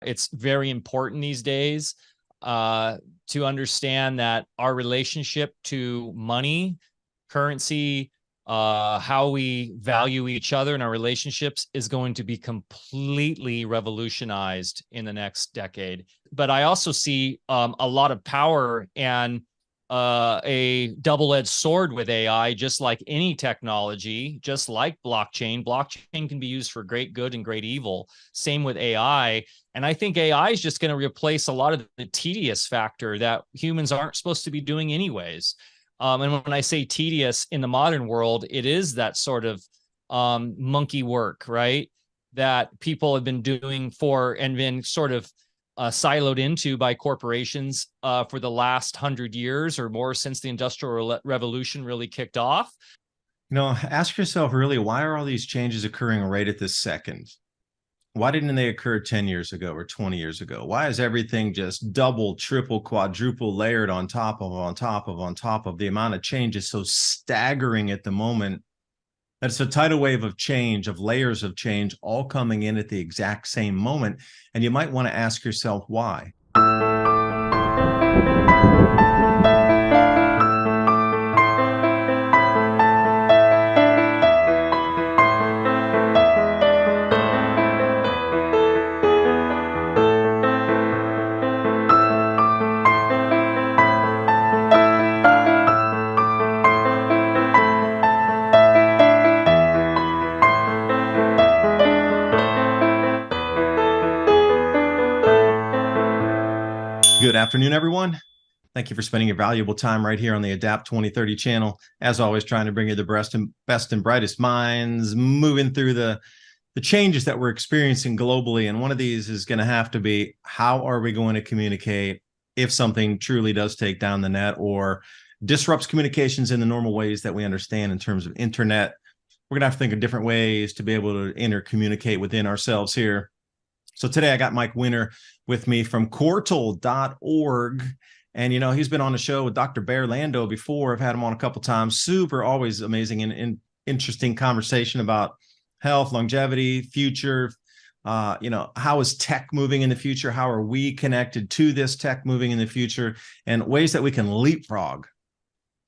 It's very important these days to understand that our relationship to money, currency, how we value each other and our relationships is going to be completely revolutionized in the next decade. But I also see a lot of power and a double-edged sword with AI, just like any technology, just like blockchain. Blockchain can be used for great good and great evil. Same with AI. And I think AI is just going to replace a lot of the tedious factor that humans aren't supposed to be doing anyways. And when I say tedious in the modern world, it is that sort of monkey work, right? That people have been doing for and been sort of siloed into by corporations for the last 100 years or more since the Industrial Revolution really kicked off. Ask yourself really, why are all these changes occurring right at this second? Why didn't they occur 10 years ago or 20 years ago? Why is everything just double, triple, quadruple layered on top of? The amount of change is so staggering at the moment. That's a tidal wave of change, of layers of change, all coming in at the exact same moment. And you might want to ask yourself why. Good afternoon, everyone. Thank you for spending your valuable time right here on the Adapt 2030 channel. As always, trying to bring you the best and brightest minds moving through the changes that we're experiencing globally. And one of these is going to have to be, how are we going to communicate if something truly does take down the net or disrupts communications in the normal ways that we understand in terms of internet? We're going to have to think of different ways to be able to intercommunicate within ourselves here. So today I got Mike Winter with me from Qortal.org. And, he's been on the show with Dr. Bear Lando before. I've had him on a couple times. Super, always amazing and interesting conversation about health, longevity, future. How is tech moving in the future? How are we connected to this tech moving in the future? And ways that we can leapfrog,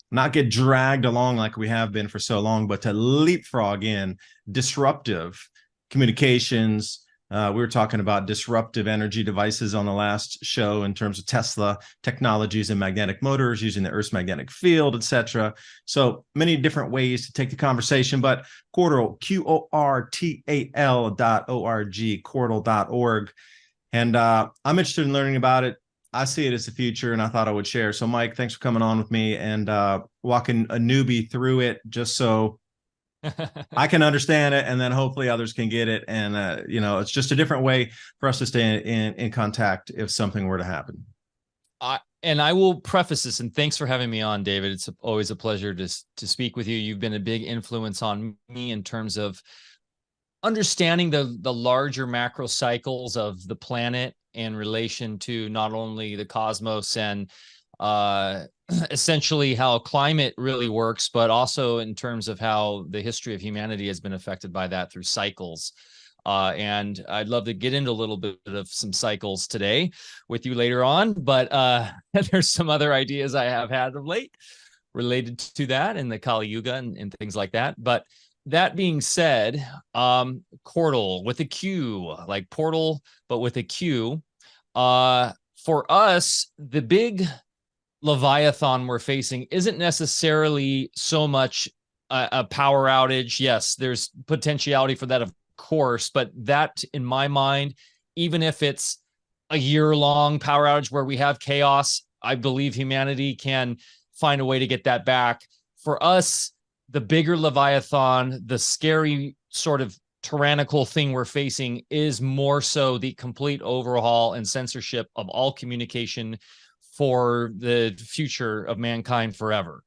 not get dragged along like we have been for so long, but to leapfrog in disruptive communications. We were talking about disruptive energy devices on the last show in terms of Tesla technologies and magnetic motors using the Earth's magnetic field, etc. So many different ways to take the conversation, but Qortal, Qortal.org, Qortal.org. And I'm interested in learning about it. I see it as the future, and I thought I would share. So Mike, thanks for coming on with me and walking a newbie through it just so I can understand it, and then hopefully others can get it. And, it's just a different way for us to stay in contact if something were to happen. And I will preface this, and thanks for having me on, David. It's always a pleasure to speak with you. You've been a big influence on me in terms of understanding the larger macro cycles of the planet in relation to not only the cosmos and essentially how climate really works, but also in terms of how the history of humanity has been affected by that through cycles. And I'd love to get into a little bit of some cycles today with you later on, but there's some other ideas I have had of late related to that and the Kali Yuga and things like that. But that being said, Qortal with a Q, like portal, but with a Q. For us, the big Leviathan we're facing isn't necessarily so much a power outage. Yes, there's potentiality for that, of course, but that, in my mind, even if it's a year-long power outage where we have chaos, I believe humanity can find a way to get that back. For us, the bigger Leviathan, the scary sort of tyrannical thing we're facing is more so the complete overhaul and censorship of all communication for the future of mankind forever.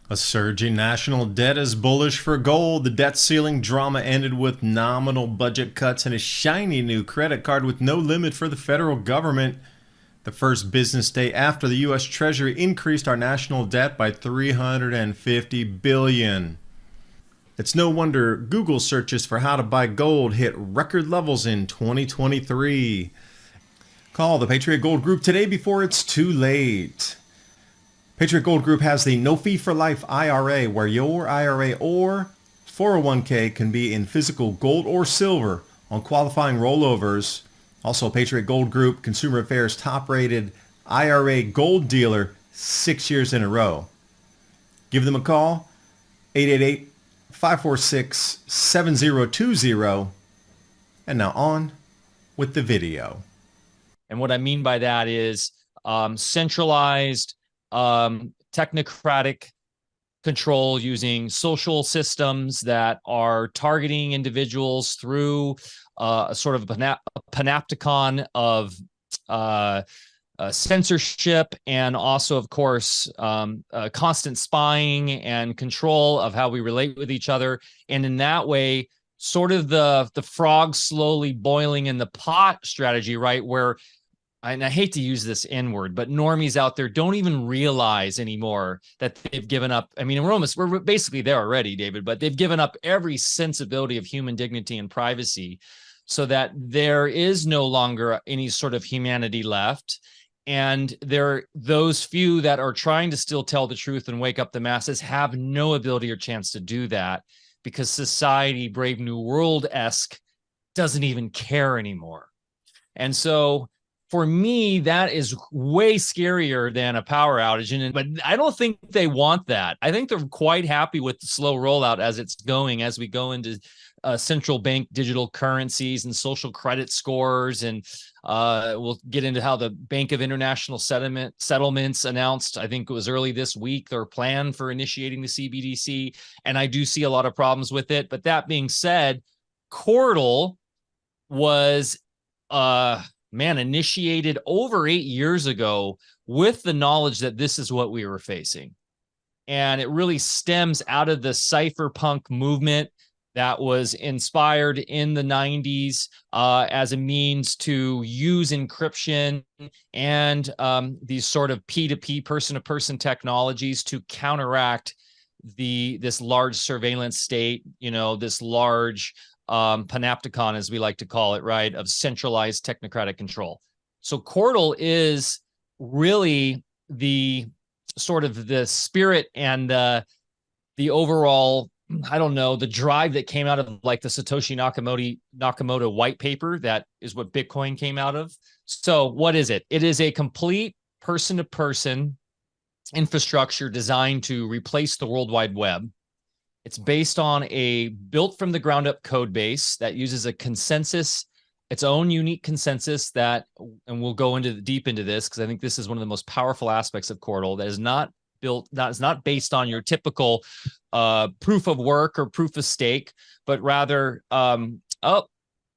A surging national debt is bullish for gold. The debt ceiling drama ended with nominal budget cuts and a shiny new credit card with no limit for the federal government. The first business day after the U.S. Treasury increased our national debt by $350 billion. It's no wonder Google searches for how to buy gold hit record levels in 2023. Call the Patriot Gold Group today before it's too late. Patriot Gold Group has the no fee for life IRA, where your IRA or 401k can be in physical gold or silver on qualifying rollovers. Also, Patriot Gold Group, Consumer Affairs top rated IRA gold dealer 6 years in a row. Give them a call, 888-546-7020. And now on with the video. And what I mean by that is centralized, technocratic control using social systems that are targeting individuals through a sort of a panopticon of censorship, and also, of course, constant spying and control of how we relate with each other. And in that way, sort of the frog slowly boiling in the pot strategy, right? Where, and I hate to use this N word, but normies out there don't even realize anymore that they've given up. I mean, we're basically there already, David, but they've given up every sensibility of human dignity and privacy, so that there is no longer any sort of humanity left. And those few that are trying to still tell the truth and wake up the masses have no ability or chance to do that, because society, Brave New World-esque, doesn't even care anymore. And so for me, that is way scarier than a power outage. But I don't think they want that. I think they're quite happy with the slow rollout as it's going, as we go into central bank digital currencies and social credit scores. And we'll get into how the Bank of International Settlements announced, I think it was early this week, their plan for initiating the CBDC. And I do see a lot of problems with it. But that being said, Qortal was initiated over 8 years ago with the knowledge that this is what we were facing. And it really stems out of the cypherpunk movement that was inspired in the 90s as a means to use encryption and these sort of P2P, person-to-person technologies to counteract this large surveillance state, this large panopticon, as we like to call it, right, of centralized technocratic control. So Qortal is really the sort of the spirit and the overall, I don't know, the drive that came out of like the Satoshi Nakamoto white paper. That is what Bitcoin came out of. So what is it? It is a complete person-to-person infrastructure designed to replace the World Wide Web. It's based on a built from the ground up code base that uses a consensus, its own unique consensus that, and we'll go deep into this because I think this is one of the most powerful aspects of Qortal, that is not based on your typical proof of work or proof of stake, but rather,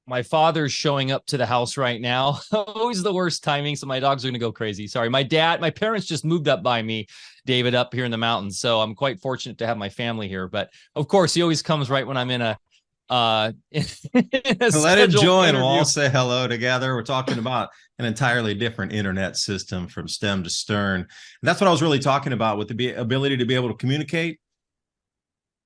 my father's showing up to the house right now. Always the worst timing, so my dogs are gonna go crazy. Sorry, my parents just moved up by me, David, up here in the mountains, so I'm quite fortunate to have my family here. But of course, he always comes right when I'm in a let him join. We'll all say hello together. We're talking about an entirely different internet system from stem to stern. And that's what I was really talking about with the ability to be able to communicate.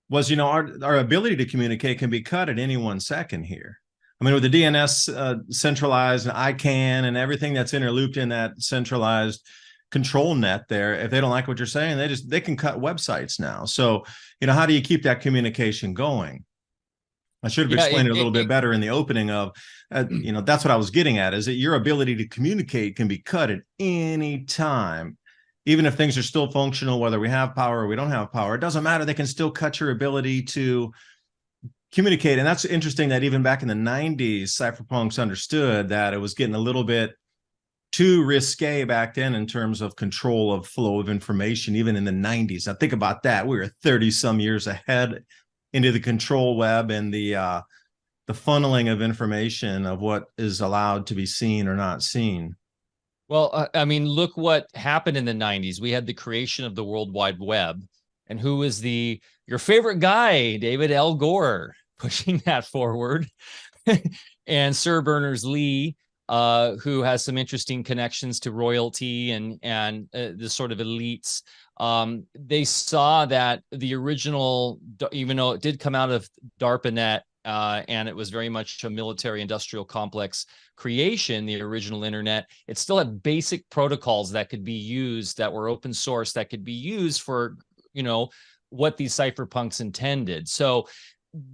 Was, our ability to communicate can be cut at any 1 second here. I mean, with the DNS centralized and ICANN and everything that's interlooped in that centralized control net there, if they don't like what you're saying, they can cut websites now. So, how do you keep that communication going? I should have explained it a little bit better in the opening of, that's what I was getting at, is that your ability to communicate can be cut at any time. Even if things are still functional, whether we have power or we don't have power, it doesn't matter. They can still cut your ability to communicate. And that's interesting that even back in the 90s, cypherpunks understood that it was getting a little bit too risque back then in terms of control of flow of information, even in the 90s. Now think about that. We were 30 some years ahead into the control web and the funneling of information of what is allowed to be seen or not seen. Well, I mean, look what happened in the 90s. We had the creation of the World Wide Web. And who was your favorite guy, David? Al Gore, pushing that forward. And Sir Berners-Lee, who has some interesting connections to royalty and the sort of elites. They saw that the original, even though it did come out of DARPANET, and it was very much a military industrial complex creation, the original internet. It still had basic protocols that could be used, that were open source, that could be used for, what these cypherpunks intended. So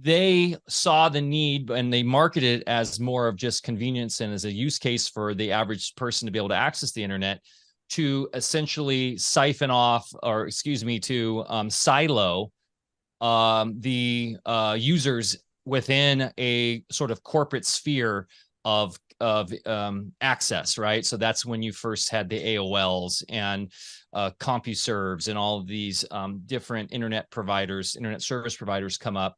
they saw the need and they marketed it as more of just convenience and as a use case for the average person to be able to access the internet, to essentially siphon off, or excuse me, to silo the users within a sort of corporate sphere of access, right? So that's when you first had the AOLs and CompuServes and all of these different internet providers, internet service providers come up,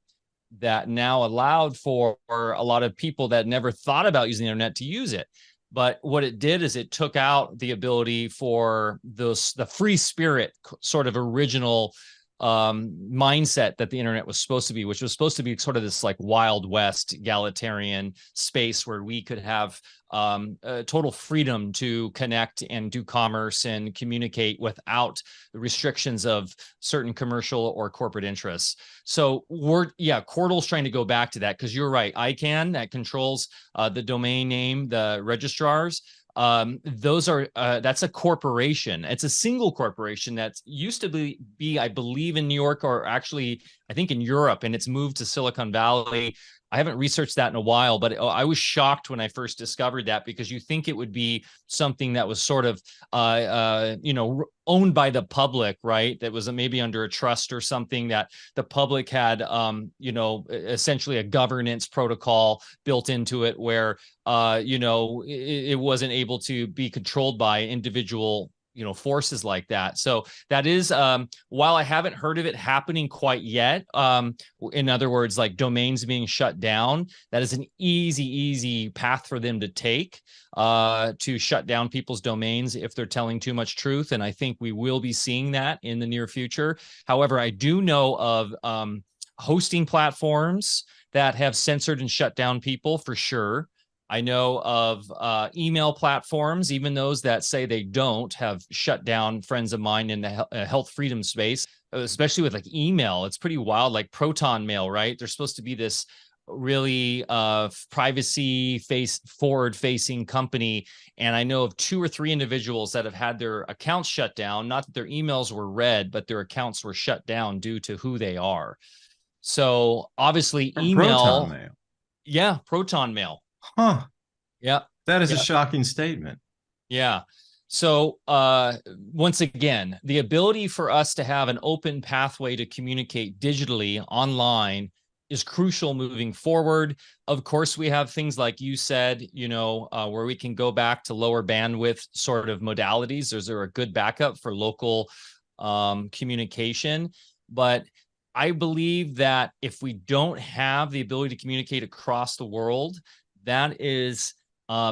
that now allowed for a lot of people that never thought about using the internet to use it. But what it did is it took out the ability for the free spirit sort of original mindset that the internet was supposed to be, which was supposed to be sort of this like Wild West egalitarian space where we could have total freedom to connect and do commerce and communicate without the restrictions of certain commercial or corporate interests. So Qortal's trying to go back to that, because you're right. ICANN, that controls the domain name, the registrars. Those are that's a corporation. It's a single corporation that used to be, I believe, in New York, or actually I think in Europe, and it's moved to Silicon Valley. I haven't researched that in a while, but I was shocked when I first discovered that, because you think it would be something that was sort of owned by the public, right? That was maybe under a trust or something, that the public had essentially a governance protocol built into it, where it wasn't able to be controlled by individual forces like that. So that is, while I haven't heard of it happening quite yet, in other words, like domains being shut down, that is an easy path for them to take, to shut down people's domains if they're telling too much truth. And I think we will be seeing that in the near future. However, I do know of hosting platforms that have censored and shut down people for sure. I know of email platforms, even those that say they don't, have shut down friends of mine in the health freedom space, especially with like email. It's pretty wild, like Proton Mail, right? They're supposed to be this really privacy forward facing company. And I know of 2 or 3 individuals that have had their accounts shut down, not that their emails were read, but their accounts were shut down due to who they are. So obviously email. Proton Mail. Yeah, Proton Mail. Huh. Yeah. That is a shocking statement. Yeah. So once again, the ability for us to have an open pathway to communicate digitally online is crucial moving forward. Of course, we have things like you said, where we can go back to lower bandwidth sort of modalities. Those are a good backup for local communication. But I believe that if we don't have the ability to communicate across the world, that is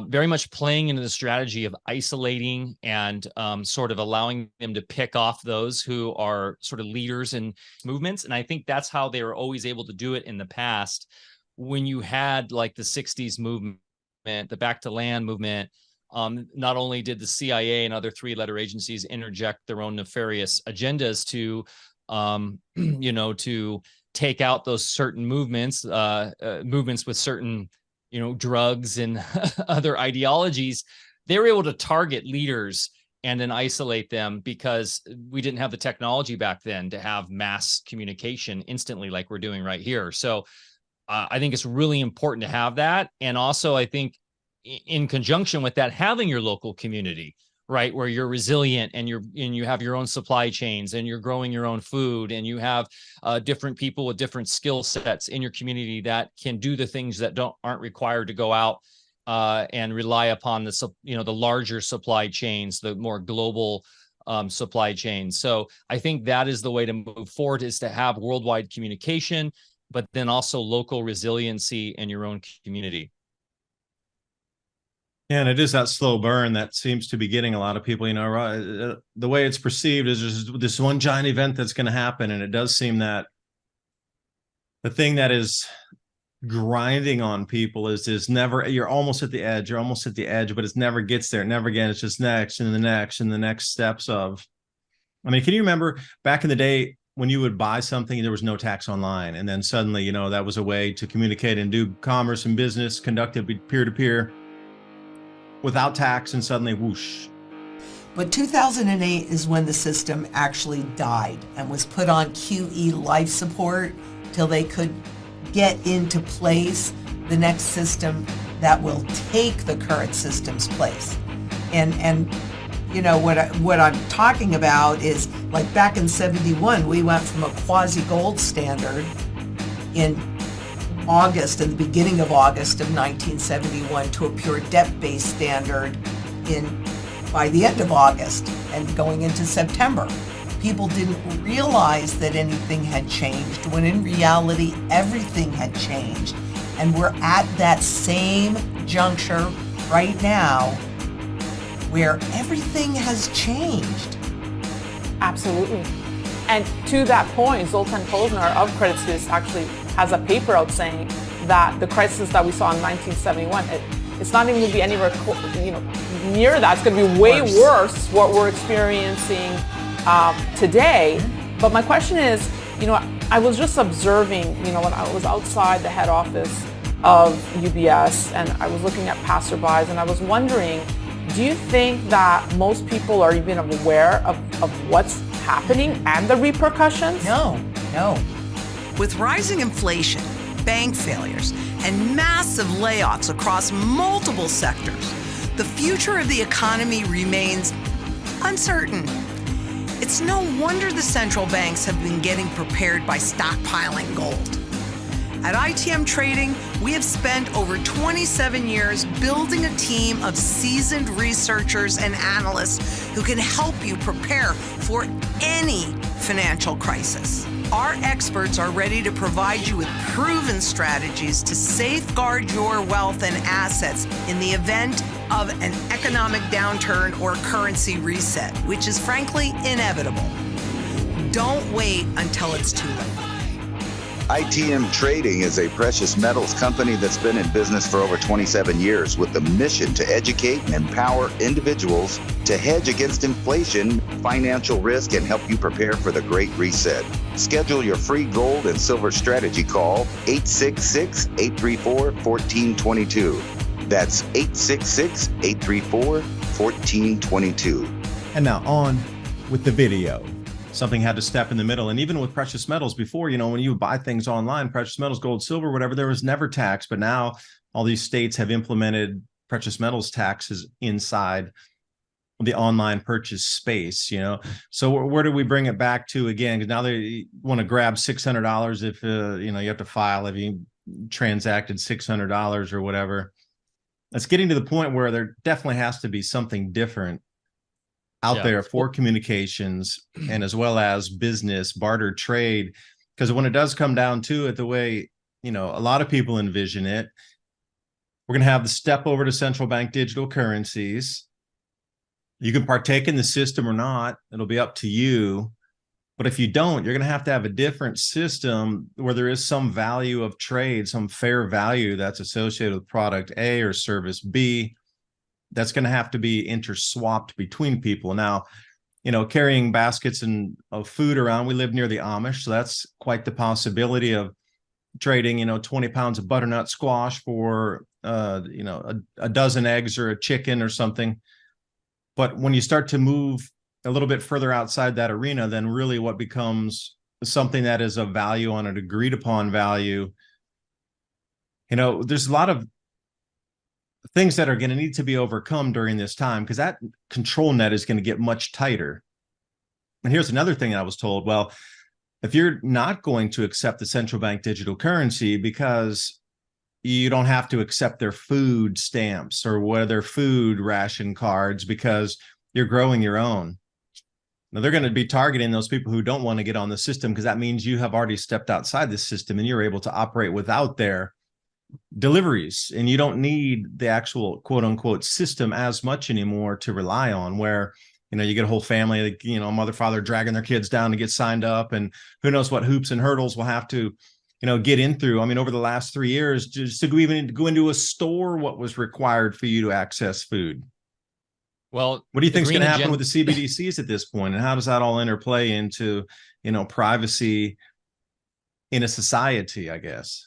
very much playing into the strategy of isolating and sort of allowing them to pick off those who are sort of leaders in movements. And I think that's how they were always able to do it in the past. When you had like the 60s movement, the Back to Land movement, not only did the CIA and other 3-letter agencies interject their own nefarious agendas to, to take out those certain movements, movements with certain drugs and other ideologies, they were able to target leaders and then isolate them, because we didn't have the technology back then to have mass communication instantly like we're doing right here. So I think it's really important to have that. And also, I think in conjunction with that, having your local community, right, where you're resilient and you have your own supply chains and you're growing your own food, and you have different people with different skill sets in your community that can do the things that aren't required to go out and rely upon the larger supply chains, the more global supply chains. So I think that is the way to move forward, is to have worldwide communication, but then also local resiliency in your own community. Yeah, and it is that slow burn that seems to be getting a lot of people, the way it's perceived is just this one giant event that's going to happen. And it does seem that the thing that is grinding on people is never, you're almost at the edge, but it never gets there. Never again. It's just next and the next and the next steps of, can you remember back in the day when you would buy something, there was no tax online. And then suddenly, you know, that was a way to communicate and do commerce and business conducted peer-to-peer without tax, and suddenly whoosh. But 2008 is when the system actually died and was put on QE life support till they could get into place the next system that will take the current system's place. And you know, what I'm talking about is, like, back in 71, we went from a quasi-gold standard in August, in the beginning of August of 1971, to a pure debt-based standard by the end of August and going into September. People didn't realize that anything had changed, when in reality, everything had changed. And we're at that same juncture right now where everything has changed. Absolutely. And to that point, Zoltan Posner of Credit Suisse actually has a paper out saying that the crisis that we saw in 1971, it's not even going to be anywhere, near that. It's going to be way worse what we're experiencing today. But my question is, I was just observing, when I was outside the head office of UBS and I was looking at passerbys, and I was wondering, do you think that most people are even aware of what's happening and the repercussions? No. With rising inflation, bank failures, and massive layoffs across multiple sectors, the future of the economy remains uncertain. It's no wonder the central banks have been getting prepared by stockpiling gold. At ITM Trading, we have spent over 27 years building a team of seasoned researchers and analysts who can help you prepare for any financial crisis. Our experts are ready to provide you with proven strategies to safeguard your wealth and assets in the event of an economic downturn or currency reset, which is frankly inevitable. Don't wait until it's too late. ITM Trading is a precious metals company that's been in business for over 27 years with the mission to educate and empower individuals to hedge against inflation, financial risk, and help you prepare for the Great Reset. Schedule your free gold and silver strategy call, 866-834-1422. That's 866-834-1422. And now on with the video. Something had to step in the middle. And even with precious metals before, when you buy things online, precious metals, gold, silver, whatever, there was never tax. But now all these states have implemented precious metals taxes inside the online purchase space, So where do we bring it back to again? Because now they want to grab $600 if, you have to file if you transacted $600 or whatever. It's getting to the point where there definitely has to be something different out there for communications and as well as business, barter, trade. Because when it does come down to it, the way, a lot of people envision it, we're going to have the step over to central bank digital currencies. You can partake in the system or not. It'll be up to you. But if you don't, you're going to have a different system where there is some value of trade, some fair value that's associated with product A or service B. That's going to have to be interswapped between people. Now, carrying baskets of food around, we live near the Amish, so that's quite the possibility of trading, 20 pounds of butternut squash for, a dozen eggs or a chicken or something. But when you start to move a little bit further outside that arena, then really what becomes something that is of value on an agreed upon value, there's a lot of things that are going to need to be overcome during this time, because that control net is going to get much tighter. And here's another thing I was told. Well, if you're not going to accept the central bank digital currency because you don't have to accept their food stamps or their food ration cards because you're growing your own. Now, they're going to be targeting those people who don't want to get on the system, because that means you have already stepped outside the system and you're able to operate without their deliveries, and you don't need the actual quote unquote system as much anymore to rely on, where you get a whole family, mother, father dragging their kids down to get signed up, and who knows what hoops and hurdles we'll have to get in through. I mean, over the last 3 years, just to even go into a store, what was required for you to access food. Well, What do you the think is going green to happen agenda, with the CBDCs at this point, and how does that all interplay into, privacy in a society, I guess?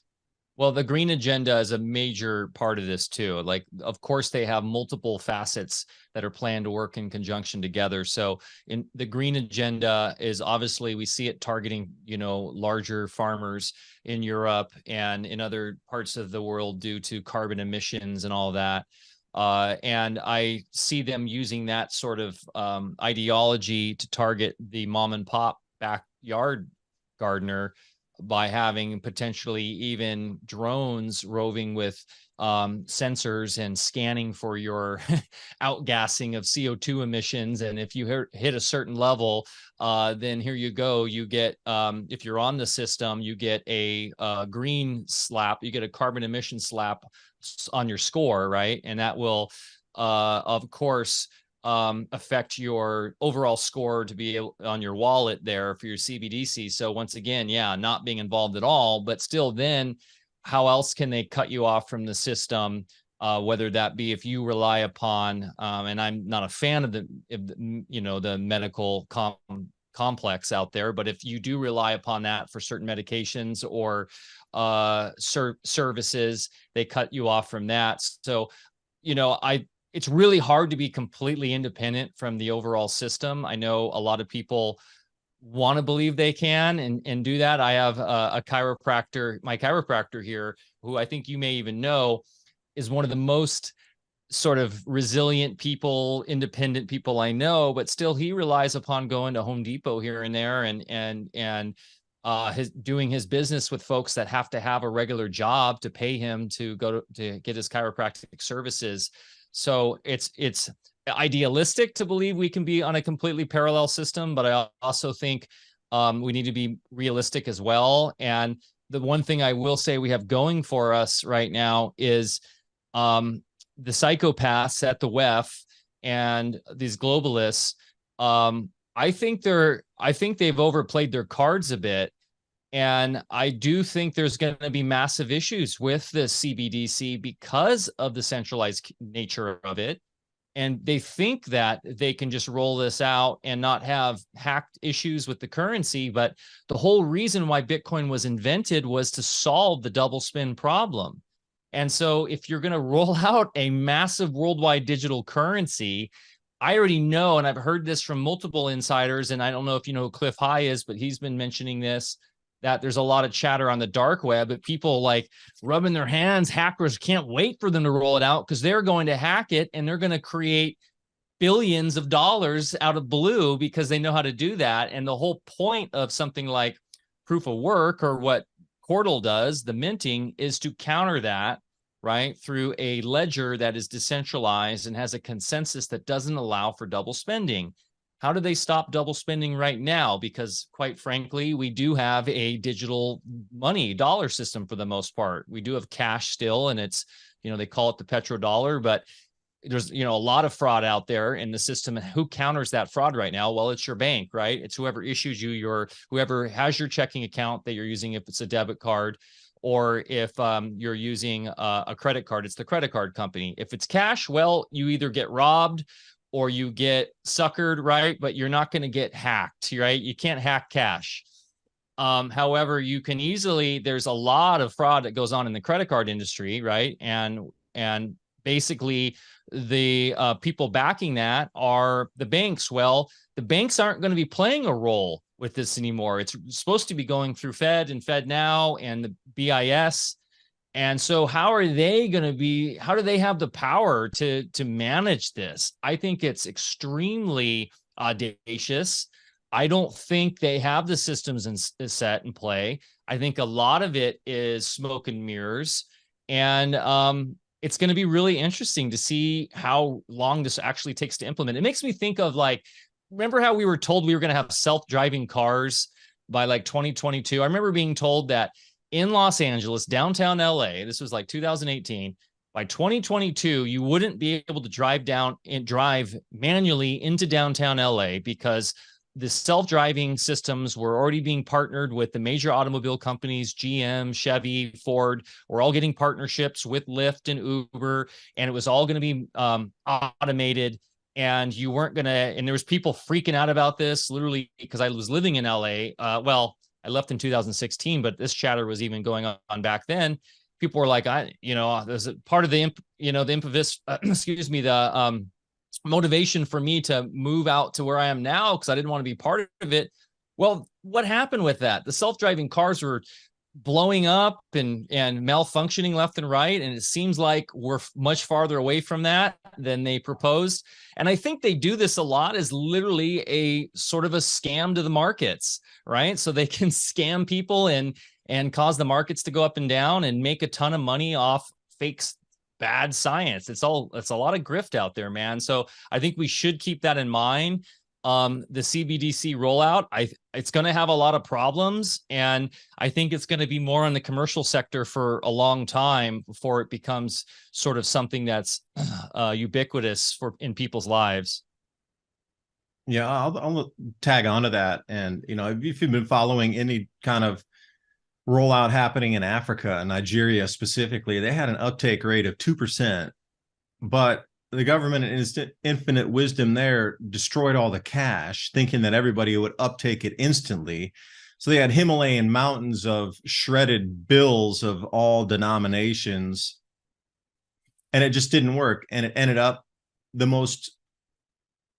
well, the green agenda is a major part of this too. Like, of course, they have multiple facets that are planned to work in conjunction together. So in the green agenda is obviously, we see it targeting, larger farmers in Europe and in other parts of the world due to carbon emissions and all that. And I see them using that sort of ideology to target the mom and pop backyard gardener by having potentially even drones roving with sensors and scanning for your outgassing of CO2 emissions. And if you hit a certain level, then here you go. You get, if you're on the system, you get a green slap, you get a carbon emission slap on your score, right? And that will, of course, affect your overall score to be on your wallet there for your CBDC. So once again, yeah, not being involved at all, but still then how else can they cut you off from the system? Whether that be if you rely upon, and I'm not a fan of the medical complex out there, but if you do rely upon that for certain medications or services, they cut you off from that. So, it's really hard to be completely independent from the overall system. I know a lot of people want to believe they can and do that. I have a chiropractor, my chiropractor here, who I think you may even know, is one of the most sort of resilient people, independent people I know, but still he relies upon going to Home Depot here and there and doing his business with folks that have to have a regular job to pay him to go to get his chiropractic services. So it's idealistic to believe we can be on a completely parallel system, but I also think we need to be realistic as well. And the one thing I will say we have going for us right now is the psychopaths at the WEF and these globalists. I think they've overplayed their cards a bit. And I do think there's going to be massive issues with the CBDC because of the centralized nature of it. And they think that they can just roll this out and not have hacked issues with the currency. But the whole reason why Bitcoin was invented was to solve the double spend problem. And so if you're going to roll out a massive worldwide digital currency, I already know, and I've heard this from multiple insiders, and I don't know if you know who Cliff High is, but he's been mentioning this, that there's a lot of chatter on the dark web, but people like rubbing their hands, hackers can't wait for them to roll it out because they're going to hack it and they're going to create billions of dollars out of blue because they know how to do that. And the whole point of something like proof of work or what Qortal does, the minting, is to counter that, right, through a ledger that is decentralized and has a consensus that doesn't allow for double spending. How do they stop double spending right now? Because quite frankly, we do have a digital money dollar system for the most part. We do have cash still, and it's, they call it the petrodollar, but there's, a lot of fraud out there in the system. And who counters that fraud right now? Well, it's your bank, right? It's whoever issues you whoever has your checking account that you're using, if it's a debit card, or if you're using a credit card, it's the credit card company. If it's cash, well, you either get robbed or you get suckered, right? But you're not going to get hacked, right? You can't hack cash. However, you can easily, there's a lot of fraud that goes on in the credit card industry, right? And basically the people backing that are the banks. Well, the banks aren't going to be playing a role with this anymore. It's supposed to be going through Fed and Fed Now and the BIS. And so how do they have the power to manage this? I think it's extremely audacious. I don't think they have the systems set in play. I think a lot of it is smoke and mirrors. And it's going to be really interesting to see how long this actually takes to implement. It makes me think of remember how we were told we were going to have self-driving cars by 2022? I remember being told that in Los Angeles, downtown LA, this was 2018, by 2022, you wouldn't be able to drive manually into downtown LA because the self-driving systems were already being partnered with the major automobile companies, GM, Chevy, Ford. We're all getting partnerships with Lyft and Uber, and it was all going to be automated and you weren't going to, and there was people freaking out about this literally because I was living in LA. Well, I left in 2016, but this chatter was even going on back then. People were like, there's a part of the, the impetus, excuse me, the motivation for me to move out to where I am now because I didn't want to be part of it. Well, what happened with that? The self-driving cars were blowing up and malfunctioning left and right. And it seems like we're much farther away from that than they proposed. And I think they do this a lot as literally a sort of a scam to the markets, right? So they can scam people and cause the markets to go up and down and make a ton of money off fake bad science. It's a lot of grift out there, man. So I think we should keep that in mind. The CBDC rollout, it's going to have a lot of problems, and I think it's going to be more on the commercial sector for a long time before it becomes sort of something that's ubiquitous in people's lives. Yeah, I'll tag onto that. And, if you've been following any kind of rollout happening in Africa, Nigeria specifically, they had an uptake rate of 2%, but the government in its infinite wisdom there destroyed all the cash, thinking that everybody would uptake it instantly. So they had Himalayan mountains of shredded bills of all denominations, and it just didn't work. And it ended up the most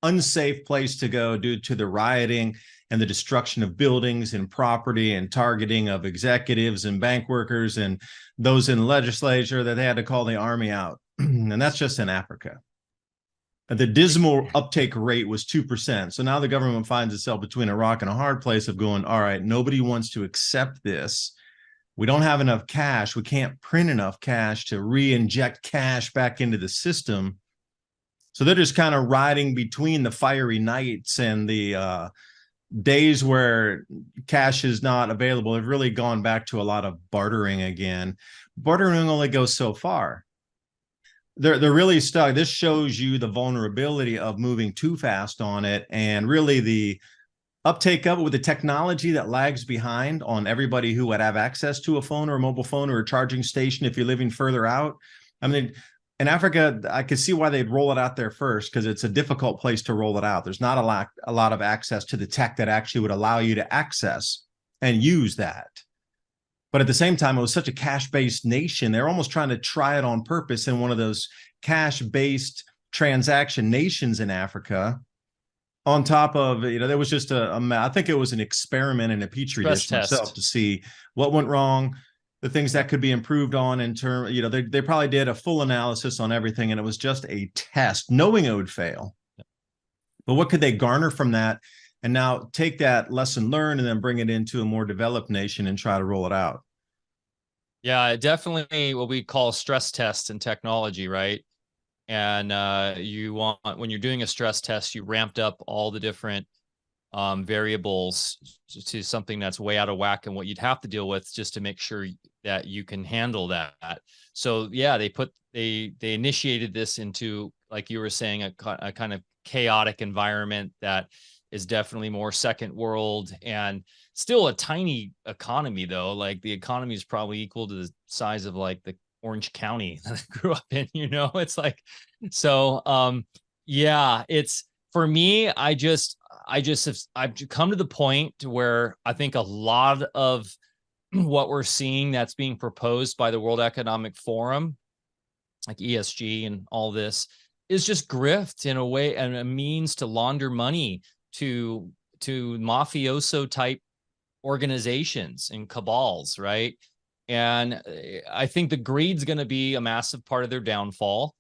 unsafe place to go due to the rioting and the destruction of buildings and property and targeting of executives and bank workers and those in the legislature that they had to call the army out. And that's just in Africa. The dismal uptake rate was 2%. So now the government finds itself between a rock and a hard place of going, all right, nobody wants to accept this. We don't have enough cash. We can't print enough cash to re-inject cash back into the system. So they're just kind of riding between the fiery nights and the days where cash is not available. They've really gone back to a lot of bartering again. Bartering only goes so far. They're really stuck. This shows you the vulnerability of moving too fast on it, and really the uptake of it with the technology that lags behind on everybody who would have access to a phone or a mobile phone or a charging station if you're living further out. I mean, in Africa, I could see why they'd roll it out there first, because it's a difficult place to roll it out. There's not a lot of access to the tech that actually would allow you to access and use that. But at the same time, it was such a cash-based nation. They're almost trying to try it on purpose in one of those cash-based transaction nations in Africa. On top of, there was just I think it was an experiment in a petri dish myself to see what went wrong, the things that could be improved on in terms, they probably did a full analysis on everything, and it was just a test, knowing it would fail. But what could they garner from that? And now take that lesson learned and then bring it into a more developed nation and try to roll it out. Yeah, definitely what we call stress tests in technology, right? And when you're doing a stress test, you ramped up all the different variables to something that's way out of whack and what you'd have to deal with just to make sure that you can handle that. So yeah, they initiated this into, like you were saying, a kind of chaotic environment that is definitely more second world and still a tiny economy, though. Like the economy is probably equal to the size of like the Orange County that I grew up in, it's like, so, yeah, it's, for me, I've come to the point where I think a lot of what we're seeing that's being proposed by the World Economic Forum, like ESG and all this, is just grift in a way, and a means to launder money to mafioso type organizations and cabals, right? And I think the greed's going to be a massive part of their downfall.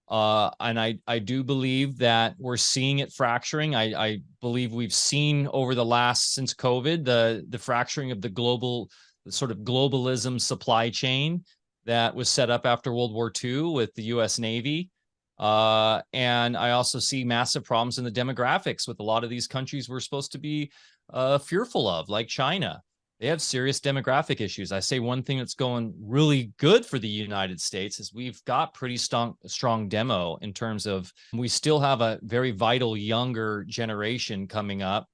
And I do believe that we're seeing it fracturing. I believe we've seen over the last, since COVID, the fracturing of the sort of globalism supply chain that was set up after World War II with the US Navy. And I also see massive problems in the demographics with a lot of these countries we're supposed to be fearful of, like China. They have serious demographic issues. I say one thing that's going really good for the United States is we've got pretty strong demo in terms of, we still have a very vital younger generation coming up.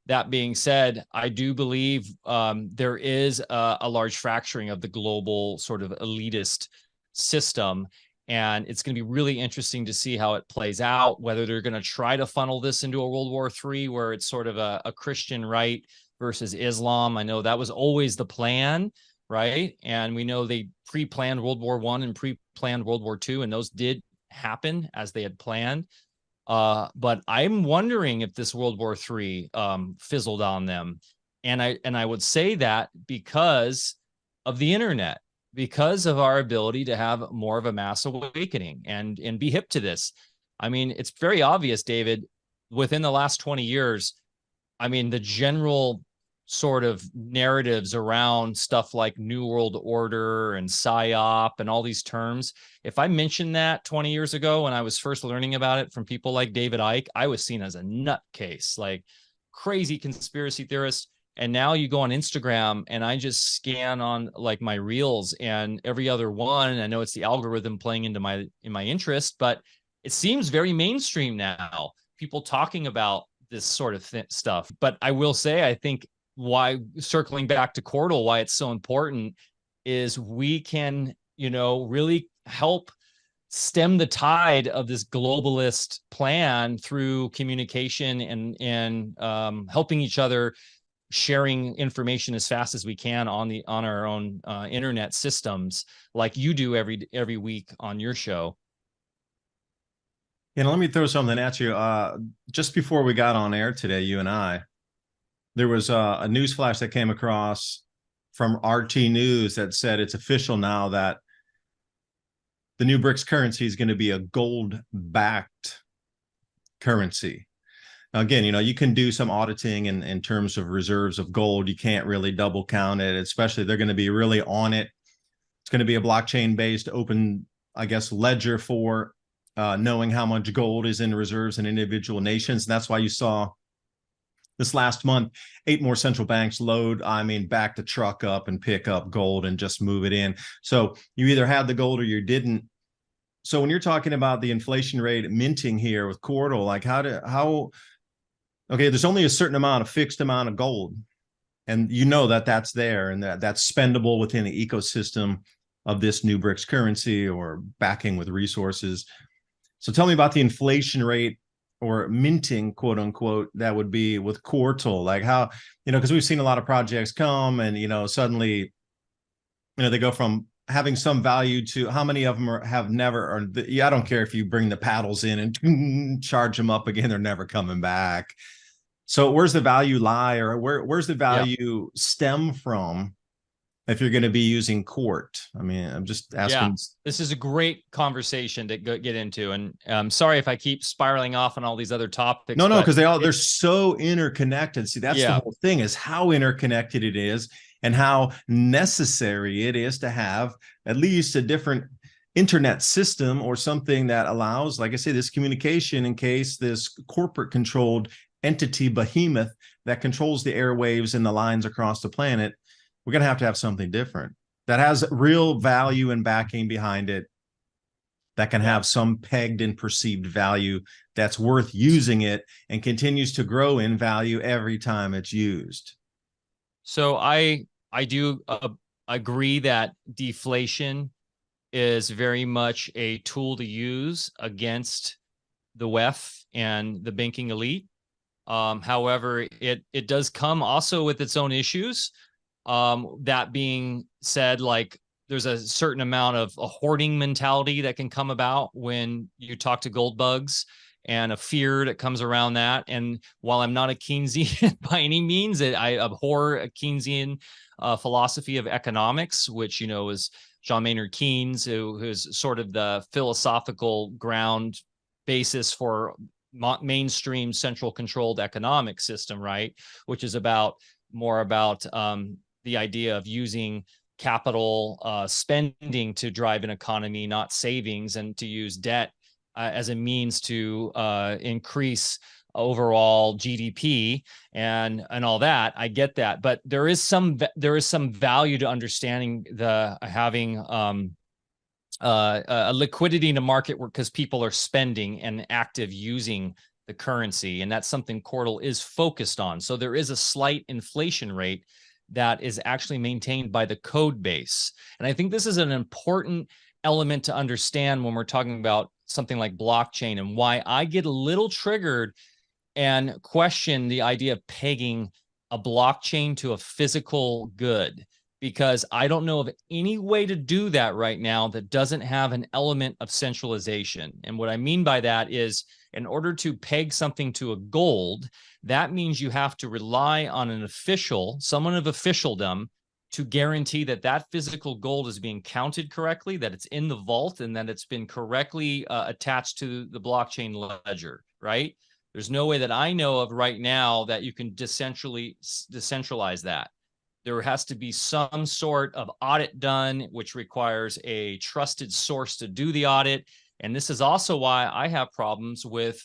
That being said, I do believe there is a large fracturing of the global sort of elitist system. And it's going to be really interesting to see how it plays out, whether they're going to try to funnel this into a World War III, where it's sort of a Christian right versus Islam. I know that was always the plan, right? And we know they pre-planned World War I and pre-planned World War II, and those did happen as they had planned. But I'm wondering if this World War III fizzled on them. And I would say that because of the internet, because of our ability to have more of a mass awakening and be hip to this. I mean, it's very obvious, David, within the last 20 years, I mean, the general sort of narratives around stuff like New World Order and PSYOP and all these terms, if I mentioned that 20 years ago when I was first learning about it from people like David Icke, I was seen as a nutcase, like crazy conspiracy theorist. And now you go on Instagram and I just scan on like my reels and every other one. I know it's the algorithm playing into my interest, but it seems very mainstream now. People talking about this sort of stuff. But I will say, I think why, circling back to Qortal, why it's so important is we can, really help stem the tide of this globalist plan through communication and helping each other, sharing information as fast as we can on our own internet systems, like you do every week on your show. Let me throw something at you. Just before we got on air today, you and I, there was a news flash that came across from RT News that said it's official now that the new BRICS currency is going to be a gold-backed currency. Now, again, you can do some auditing in terms of reserves of gold. You can't really double count it, especially they're going to be really on it. It's going to be a blockchain-based open, I guess, ledger for knowing how much gold is in reserves in individual nations. And that's why you saw this last month, 8 more central banks back the truck up and pick up gold and just move it in. So you either had the gold or you didn't. So when you're talking about the inflation rate minting here with Qortal, like okay, there's only a certain fixed amount of gold, and that's there and that's spendable within the ecosystem of this new BRICS currency or backing with resources. So tell me about the inflation rate or minting, quote unquote, that would be with Qortal, like how, because we've seen a lot of projects come and, suddenly, they go from having some value to how many of them have never, or I don't care if you bring the paddles in and charge them up again, they're never coming back. So where's the value lie, or where's the value stem from if you're going to be using Quart? I mean, I'm just asking. Yeah, this is a great conversation to get into. And I'm sorry if I keep spiraling off on all these other topics. No, because they're so interconnected. See, that's the whole thing, is how interconnected it is and how necessary it is to have at least a different internet system or something that allows, like I say, this communication in case this corporate controlled entity behemoth that controls the airwaves and the lines across the planet, we're going to have something different that has real value and backing behind it, that can have some pegged and perceived value that's worth using it and continues to grow in value every time it's used. So I do agree that deflation is very much a tool to use against the WEF and the banking elite. However, it does come also with its own issues. That being said, like there's a certain amount of a hoarding mentality that can come about when you talk to gold bugs, and a fear that comes around that. And while I'm not a Keynesian by any means, I abhor a Keynesian philosophy of economics, which, is John Maynard Keynes, who's sort of the philosophical ground basis for mainstream central controlled economic system, right? Which is more about the idea of using capital spending to drive an economy, not savings, and to use debt as a means to increase overall GDP and all that. I get that, but there is some value to understanding having a liquidity in a market because people are spending and active using the currency, and that's something Qortal is focused on. So there is a slight inflation rate that is actually maintained by the code base, and I think this is an important element to understand when we're talking about something like blockchain, and why I get a little triggered and question the idea of pegging a blockchain to a physical good, because I don't know of any way to do that right now that doesn't have an element of centralization. And what I mean by that is, in order to peg something to a gold, that means you have to rely on an official, someone of officialdom, to guarantee that that physical gold is being counted correctly, that it's in the vault, and that it's been correctly attached to the blockchain ledger, right? There's no way that I know of right now that you can decentralize that. There has to be some sort of audit done, which requires a trusted source to do the audit. And this is also why I have problems with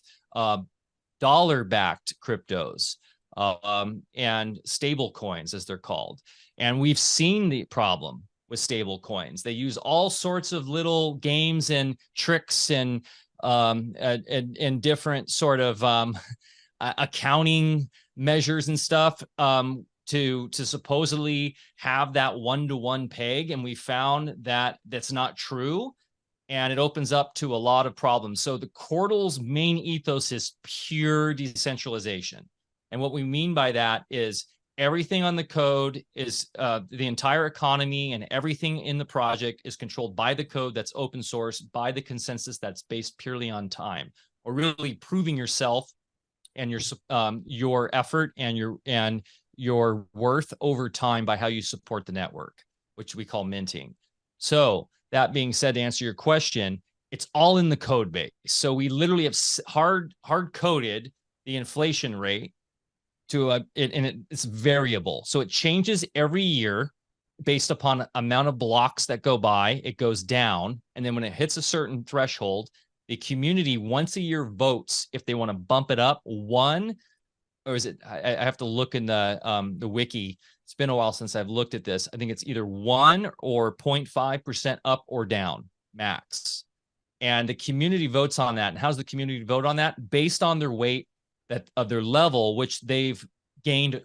dollar-backed cryptos and stable coins, as they're called. And we've seen the problem with stable coins. They use all sorts of little games and tricks and different sort of accounting measures and stuff to supposedly have that one-to-one peg. And we found that that's not true. And it opens up to a lot of problems. So the Qortal's main ethos is pure decentralization. And what we mean by that is everything on the code is the entire economy, and everything in the project is controlled by the code that's open source, by the consensus that's based purely on time, or really proving yourself and your effort and your worth over time by how you support the network, which we call minting. So that being said, to answer your question, it's all in the code base. So we literally have hard coded the inflation rate to it's variable. So it changes every year based upon amount of blocks that go by. It goes down. And then when it hits a certain threshold, the community once a year votes if they want to bump it up one, or is it, I have to look in the wiki. It's been a while since I've looked at this. I think it's either 1 or 0.5% up or down max. And the community votes on that. And how's the community vote on that? Based on their weight of their level, which they've gained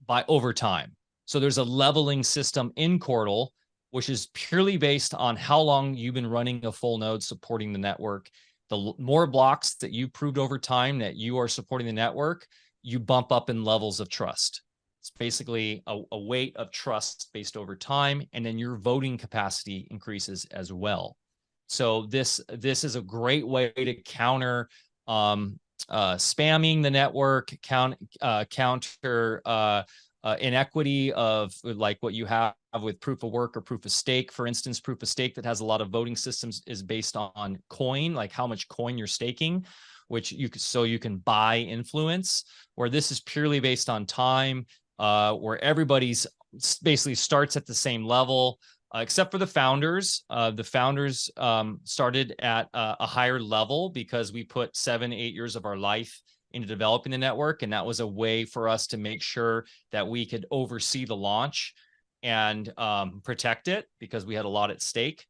by over time. So there's a leveling system in Qortal, which is purely based on how long you've been running a full node supporting the network. The more blocks that you proved over time that you are supporting the network, you bump up in levels of trust. It's basically a weight of trust based over time, and then your voting capacity increases as well. So this is a great way to counter spamming the network, counter inequity of like what you have with proof of work or proof of stake. For instance, proof of stake that has a lot of voting systems is based on coin, like how much coin you're staking, which you can buy influence, where this is purely based on time, where everybody's basically starts at the same level. Except for the founders. The founders started at a higher level because we put 7-8 years of our life into developing the network. And that was a way for us to make sure that we could oversee the launch and protect it, because we had a lot at stake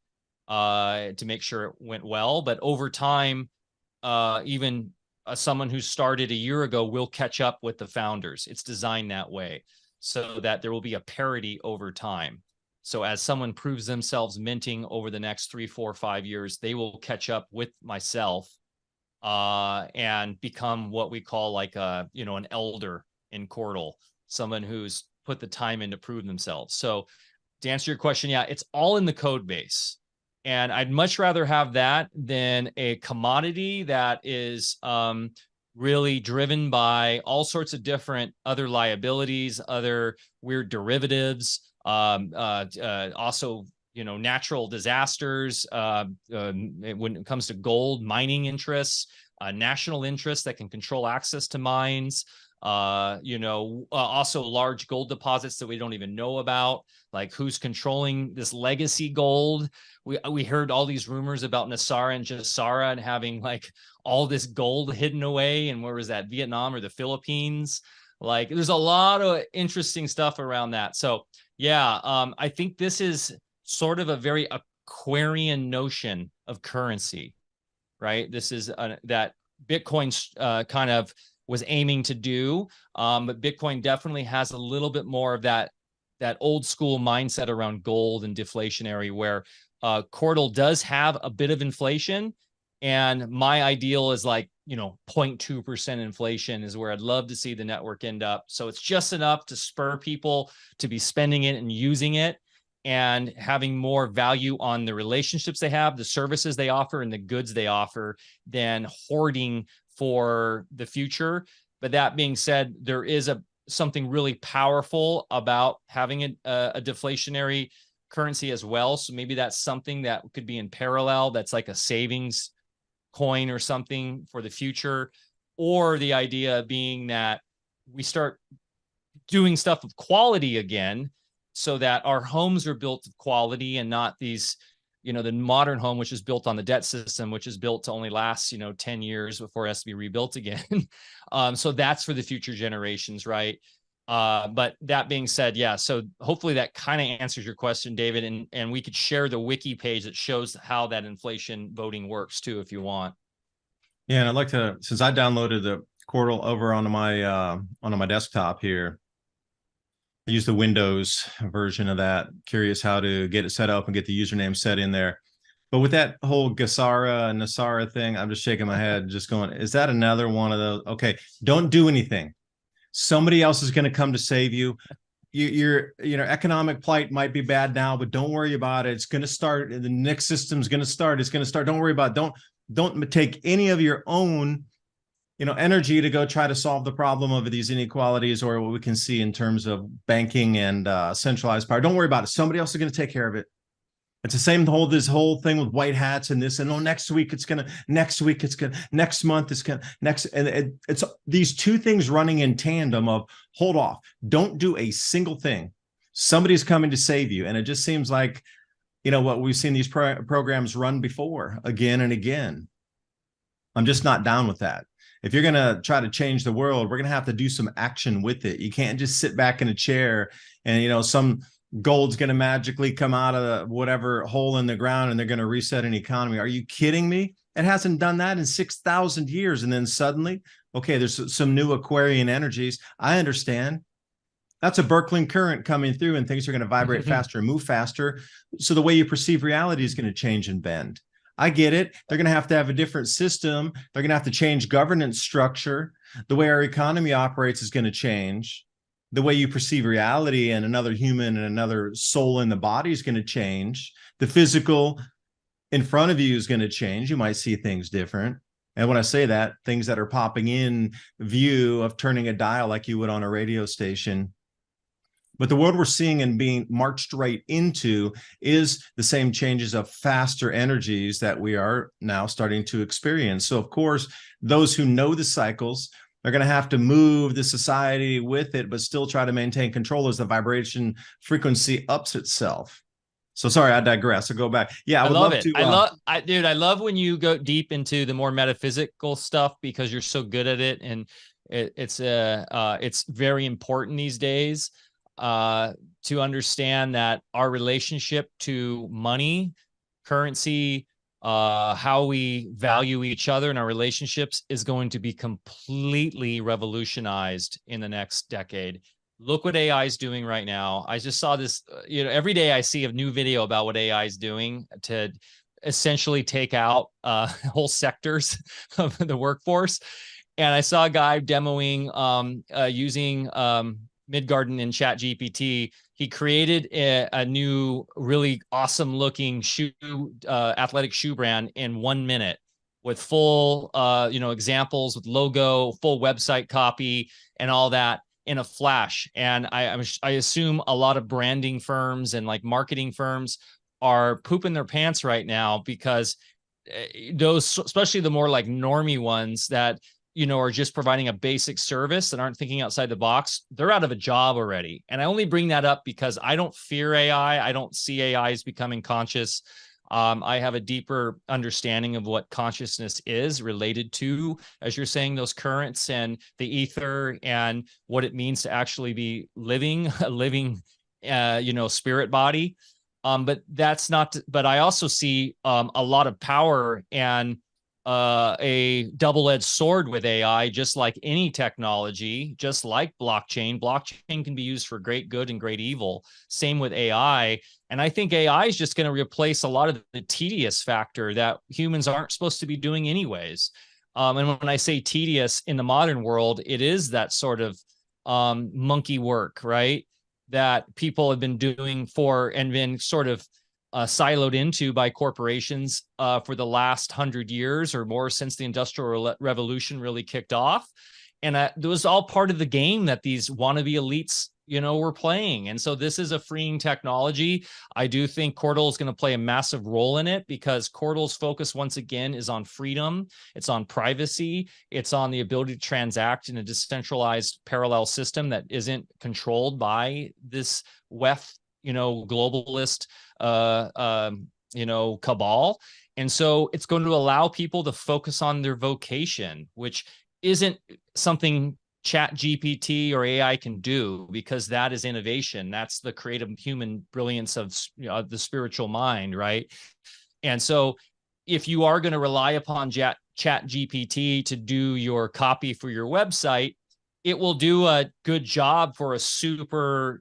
to make sure it went well. But over time, even someone who started a year ago will catch up with the founders. It's designed that way so that there will be a parity over time. So as someone proves themselves minting over the next 3, 4, 5 years, they will catch up with myself and become what we call like an elder in Qortal, someone who's put the time in to prove themselves. So to answer your question, yeah, it's all in the code base. And I'd much rather have that than a commodity that is really driven by all sorts of different other liabilities, other weird derivatives, also, natural disasters, when it comes to gold, mining interests, national interests that can control access to mines, also large gold deposits that we don't even know about, like who's controlling this legacy gold. We heard all these rumors about Nasara and Jasara and having like all this gold hidden away. And where was that, Vietnam or the Philippines? Like there's a lot of interesting stuff around that. So yeah, I think this is sort of a very Aquarian notion of currency, right? This is that Bitcoin kind of was aiming to do, but Bitcoin definitely has a little bit more of that old school mindset around gold and deflationary, where Qortal does have a bit of inflation, and my ideal is like, 0.2% inflation is where I'd love to see the network end up. So it's just enough to spur people to be spending it and using it and having more value on the relationships they have, the services they offer, and the goods they offer than hoarding for the future. But that being said, there is something really powerful about having a deflationary currency as well. So maybe that's something that could be in parallel. That's like a savings coin or something for the future, or the idea being that we start doing stuff of quality again, so that our homes are built of quality and not these, the modern home, which is built on the debt system, which is built to only last, 10 years before it has to be rebuilt again. So that's for the future generations, right? But that being said, yeah, so hopefully that kind of answers your question, David, and we could share the wiki page that shows how that inflation voting works too, if you want. Yeah, and I'd like to, since I downloaded the Qortal over onto my desktop here, I use the Windows version of that. Curious how to get it set up and get the username set in there. But with that whole Gasara and Nasara thing, I'm just shaking my head, just going, is that another one of those? Okay, don't do anything. Somebody else is going to come to save you. Your economic plight might be bad now, but don't worry about it. It's going to start. The next system's going to start. It's going to start. Don't worry about it. Don't take any of your own energy to go try to solve the problem of these inequalities, or what we can see in terms of banking and centralized power. Don't worry about it. Somebody else is going to take care of it. It's the same this whole thing with white hats and this, and next week it's gonna, next month it's gonna, and it's these two things running in tandem of hold off, don't do a single thing. Somebody's coming to save you. And it just seems like, what we've seen these programs run before again and again. I'm just not down with that. If you're going to try to change the world, we're going to have to do some action with it. You can't just sit back in a chair and, some gold's going to magically come out of whatever hole in the ground and they're going to reset an economy. Are you kidding me? It hasn't done that in 6,000 years. And then suddenly, okay, there's some new Aquarian energies. I understand. That's a Birkeland current coming through and things are going to vibrate faster and move faster. So the way you perceive reality is going to change and bend. I get it. They're going to have a different system. They're going to have to change governance structure. The way our economy operates is going to change. The way you perceive reality and another human and another soul in the body is going to change. The physical in front of you is going to change. You might see things different. And when I say that, things that are popping in view of turning a dial like you would on a radio station. But the world we're seeing and being marched right into is the same changes of faster energies that we are now starting to experience. So, of course, those who know the cycles are going to have to move the society with it, but still try to maintain control as the vibration frequency ups itself. So sorry, I digress. I'll go back. Yeah, I would love to. I love when you go deep into the more metaphysical stuff because you're so good at it, and it's very important these days to understand that our relationship to money, currency, how we value each other and our relationships is going to be completely revolutionized in the next decade. Look what AI is doing right now. I just saw this, every day I see a new video about what AI is doing to essentially take out whole sectors of the workforce. And I saw a guy demoing using Midgarden in ChatGPT. He created a new, really awesome looking athletic shoe brand in 1 minute with full, examples with logo, full website copy and all that in a flash. And I assume a lot of branding firms and like marketing firms are pooping their pants right now because those, especially the more like normie ones that, are just providing a basic service and aren't thinking outside the box, they're out of a job already. And I only bring that up because I don't fear AI. I don't see AI as becoming conscious. I have a deeper understanding of what consciousness is related to, as you're saying, those currents and the ether and what it means to actually be living, a living, spirit body. But that's not, but I also see a lot of power and a double-edged sword with AI, just like any technology, just like blockchain. Blockchain can be used for great good and great evil. Same with AI. And I think AI is just going to replace a lot of the tedious factor that humans aren't supposed to be doing anyways. And when I say tedious in the modern world, it is that sort of monkey work, right? That people have been doing for and been sort of siloed into by corporations for the last 100 years or more, since the Industrial Revolution really kicked off. And it was all part of the game that these wannabe elites, were playing. And so this is a freeing technology. I do think Qortal is going to play a massive role in it, because Qortal's focus, once again, is on freedom. It's on privacy. It's on the ability to transact in a decentralized parallel system that isn't controlled by this WEF, globalist, cabal. And so it's going to allow people to focus on their vocation, which isn't something Chat GPT or AI can do, because that is innovation. That's the creative human brilliance of the spiritual mind, right? And so if you are going to rely upon Chat GPT to do your copy for your website, it will do a good job for a super,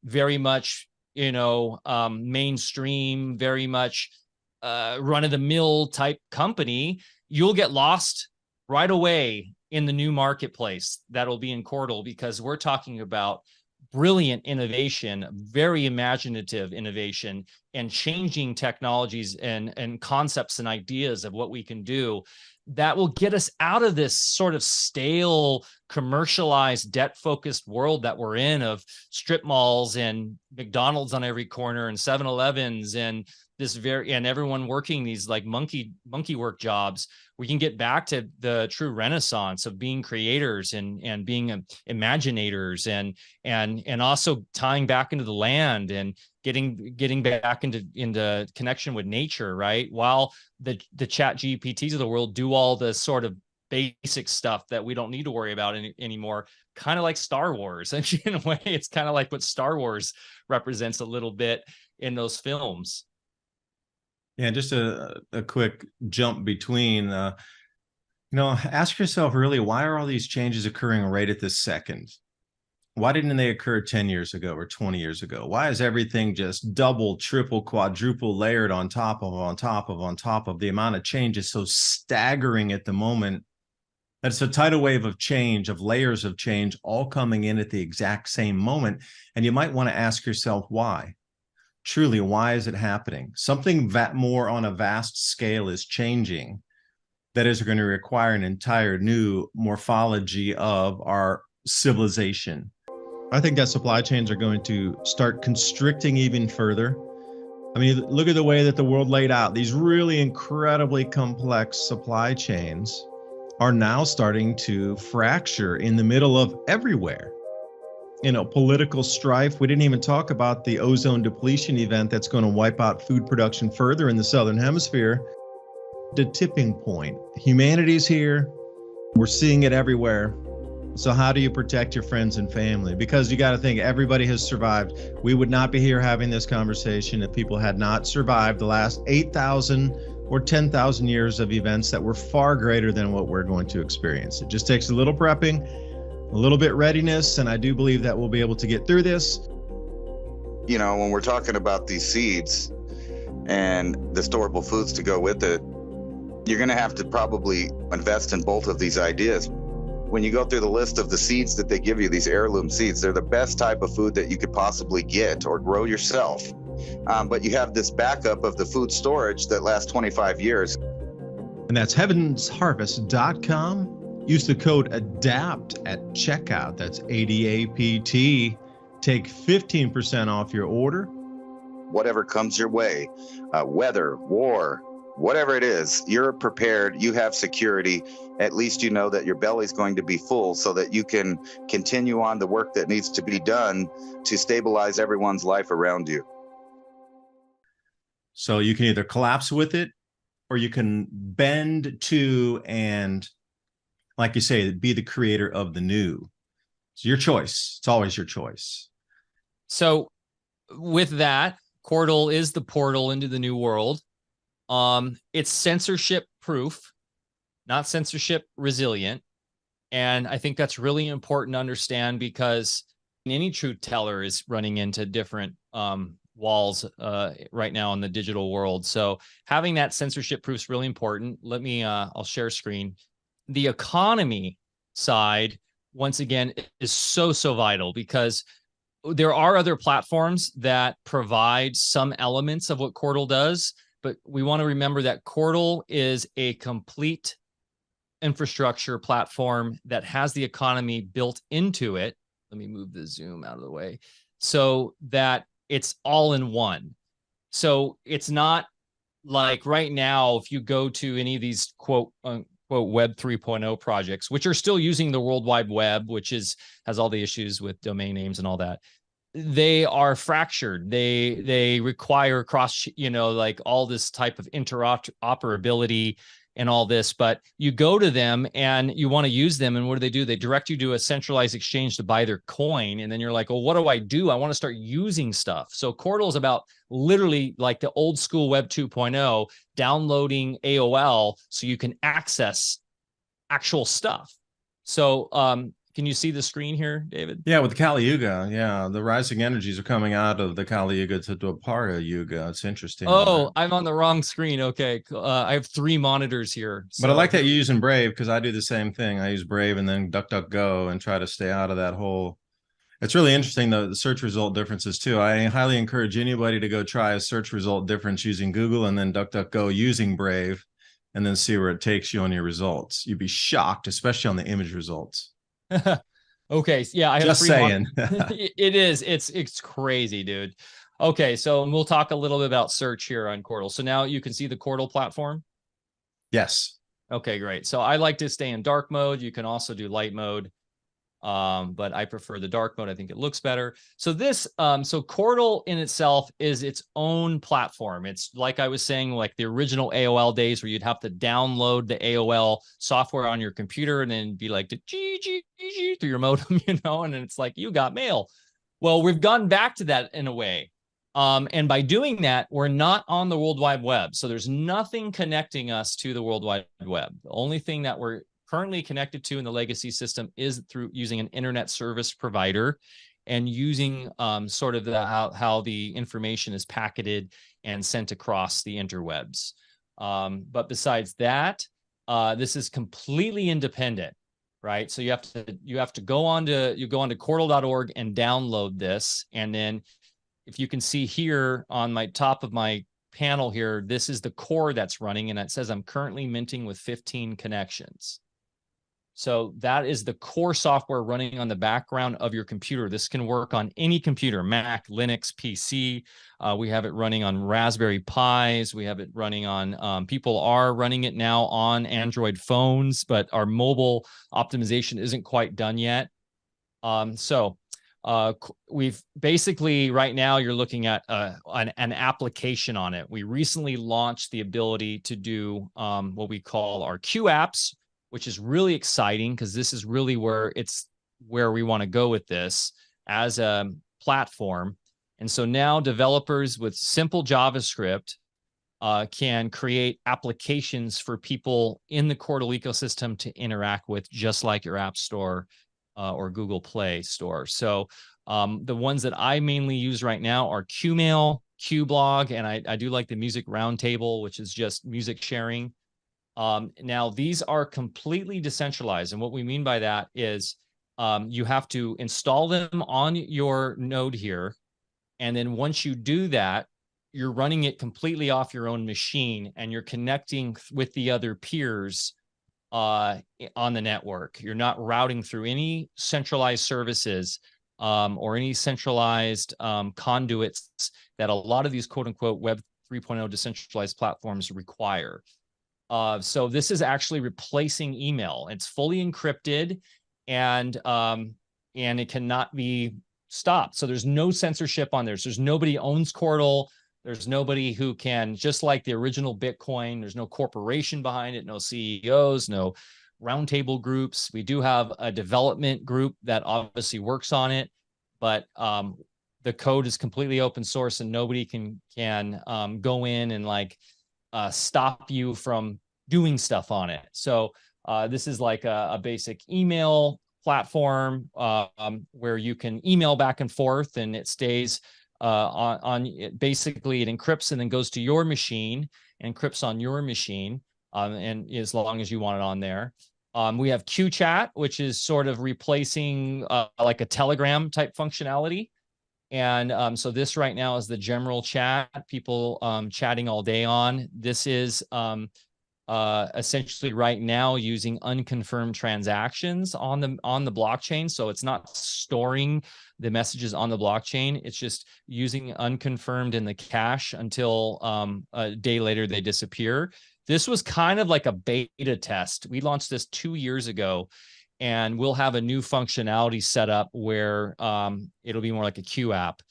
very much, mainstream, very much run-of-the-mill type company. You'll get lost right away in the new marketplace that'll be in Qortal, because we're talking about brilliant innovation, very imaginative innovation, and changing technologies and concepts and ideas of what we can do that will get us out of this sort of stale, commercialized, debt-focused world that we're in, of strip malls and McDonald's on every corner and 7-Elevens and and everyone working these monkey work jobs. We can get back to the true renaissance of being creators and being imaginators and also tying back into the land and getting back into connection with nature, right? While the Chat GPTs of the world do all the sort of basic stuff that we don't need to worry about anymore, kind of like Star Wars. In a way, it's kind of like what Star Wars represents a little bit in those films. Yeah, just a quick jump between, ask yourself really, why are all these changes occurring right at this second? Why didn't they occur 10 years ago or 20 years ago? Why is everything just double, triple, quadruple layered on top of? The amount of change is so staggering at the moment that it's a tidal wave of change, of layers of change, all coming in at the exact same moment. And you might want to ask yourself why. Truly, why is it happening? Something more on a vast scale is changing that is going to require an entire new morphology of our civilization. I think that supply chains are going to start constricting even further. I mean, look at the way that the world laid out. These really incredibly complex supply chains are now starting to fracture in the middle of everywhere. Political strife. We didn't even talk about the ozone depletion event that's going to wipe out food production further in the Southern Hemisphere. The tipping point. Humanity's here. We're seeing it everywhere. So how do you protect your friends and family? Because you got to think, everybody has survived. We would not be here having this conversation if people had not survived the last 8,000 or 10,000 years of events that were far greater than what we're going to experience. It just takes a little prepping, a little bit readiness, and I do believe that we'll be able to get through this. When we're talking about these seeds and the storable foods to go with it, you're going to have to probably invest in both of these ideas. When you go through the list of the seeds that they give you, these heirloom seeds, they're the best type of food that you could possibly get or grow yourself. But you have this backup of the food storage that lasts 25 years. And that's heavensharvest.com. Use the code ADAPT at checkout. That's ADAPT. Take 15% off your order. Whatever comes your way, weather, war, whatever it is, you're prepared. You have security. At least you know that your belly's going to be full so that you can continue on the work that needs to be done to stabilize everyone's life around you. So you can either collapse with it, or you can bend to and, like you say, be the creator of the new. It's your choice. It's always your choice. So with that, Qortal is the portal into the new world. It's censorship proof. not censorship resilient. And I think that's really important to understand, because any truth teller is running into different walls right now in the digital world. So having that censorship proof is really important. Let me, I'll share screen. The economy side, once again, is so vital, because there are other platforms that provide some elements of what Qortal does, but we want to remember that Qortal is a complete infrastructure platform that has the economy built into it. Let me move the zoom out of the way so that it's all in one. So it's not like right now, if you go to any of these quote unquote Web 3.0 projects, which are still using the World Wide Web, which has all the issues with domain names and all that, they are fractured. They require cross, like all this type of interoperability and all this, but you go to them and you want to use them, and what do? They direct you to a centralized exchange to buy their coin, and then you're like, well, what do? I want to start using stuff. So Qortal is about literally like the old school Web 2.0, downloading AOL so you can access actual stuff. So can you see the screen here, David? Yeah, with the Kali Yuga. Yeah, the rising energies are coming out of the Kali Yuga to Dwapara Yuga. It's interesting. Oh, I'm on the wrong screen. Okay. I have 3 monitors here. But I like that you're using Brave, because I do the same thing. I use Brave and then DuckDuckGo and try to stay out of that whole. It's really interesting, the search result differences too. I highly encourage anybody to go try a search result difference using Google and then DuckDuckGo using Brave, and then see where it takes you on your results. You'd be shocked, especially on the image results. Okay. Yeah. I have just saying. It is. It's crazy, dude. Okay. So we'll talk a little bit about search here on Qortal. So now you can see the Qortal platform. Yes. Okay, great. So I like to stay in dark mode. You can also do light mode. But I prefer the dark mode. I think it looks better. So this, so Qortal in itself is its own platform. It's like I was saying, like the original AOL days where you'd have to download the AOL software on your computer and then be like, through your modem, and then it's like, you got mail. Well, we've gone back to that in a way. And by doing that, we're not on the World Wide Web. So there's nothing connecting us to the World Wide Web. The only thing that we're currently connected to in the legacy system is through using an internet service provider and using sort of how the information is packaged and sent across the interwebs. But besides that, this is completely independent, right? So you have to go onto Qortal.org and download this, and then if you can see here on my top of my panel here, this is the core that's running, and it says I'm currently minting with 15 connections. So that is the core software running on the background of your computer. This can work on any computer, Mac, Linux, PC. We have it running on Raspberry Pis. We have it running on, people are running it now on Android phones, but our mobile optimization isn't quite done yet. We've basically, right now, you're looking at an application on it. We recently launched the ability to do what we call our Q apps, which is really exciting, because this is really where we want to go with this as a platform. And so now developers with simple JavaScript can create applications for people in the Qortal ecosystem to interact with, just like your App Store or Google Play Store. So the ones that I mainly use right now are Qmail, Qblog, and I do like the Music Roundtable, which is just music sharing. Now, these are completely decentralized. And what we mean by that is you have to install them on your node here. And then once you do that, you're running it completely off your own machine, and you're connecting with the other peers on the network. You're not routing through any centralized services or any centralized conduits that a lot of these quote unquote Web 3.0 decentralized platforms require. So this is actually replacing email. It's fully encrypted, and it cannot be stopped. So there's no censorship on there. So there's nobody owns Qortal. There's nobody who can, just like the original Bitcoin, there's no corporation behind it, no CEOs, no roundtable groups. We do have a development group that obviously works on it, but the code is completely open source, and nobody can go in and stop you from doing stuff on it. So this is like a basic email platform where you can email back and forth, and it stays on it. Basically, it encrypts and then goes to your machine, encrypts on your machine, and as long as you want it on there. We have QChat, which is sort of replacing like a Telegram type functionality. And so this right now is the general chat, people chatting all day on. This is essentially right now using unconfirmed transactions on the blockchain. So it's not storing the messages on the blockchain. It's just using unconfirmed in the cache until a day later they disappear. This was kind of like a beta test. We launched this 2 years ago, and we'll have a new functionality set up where it'll be more like a Q app.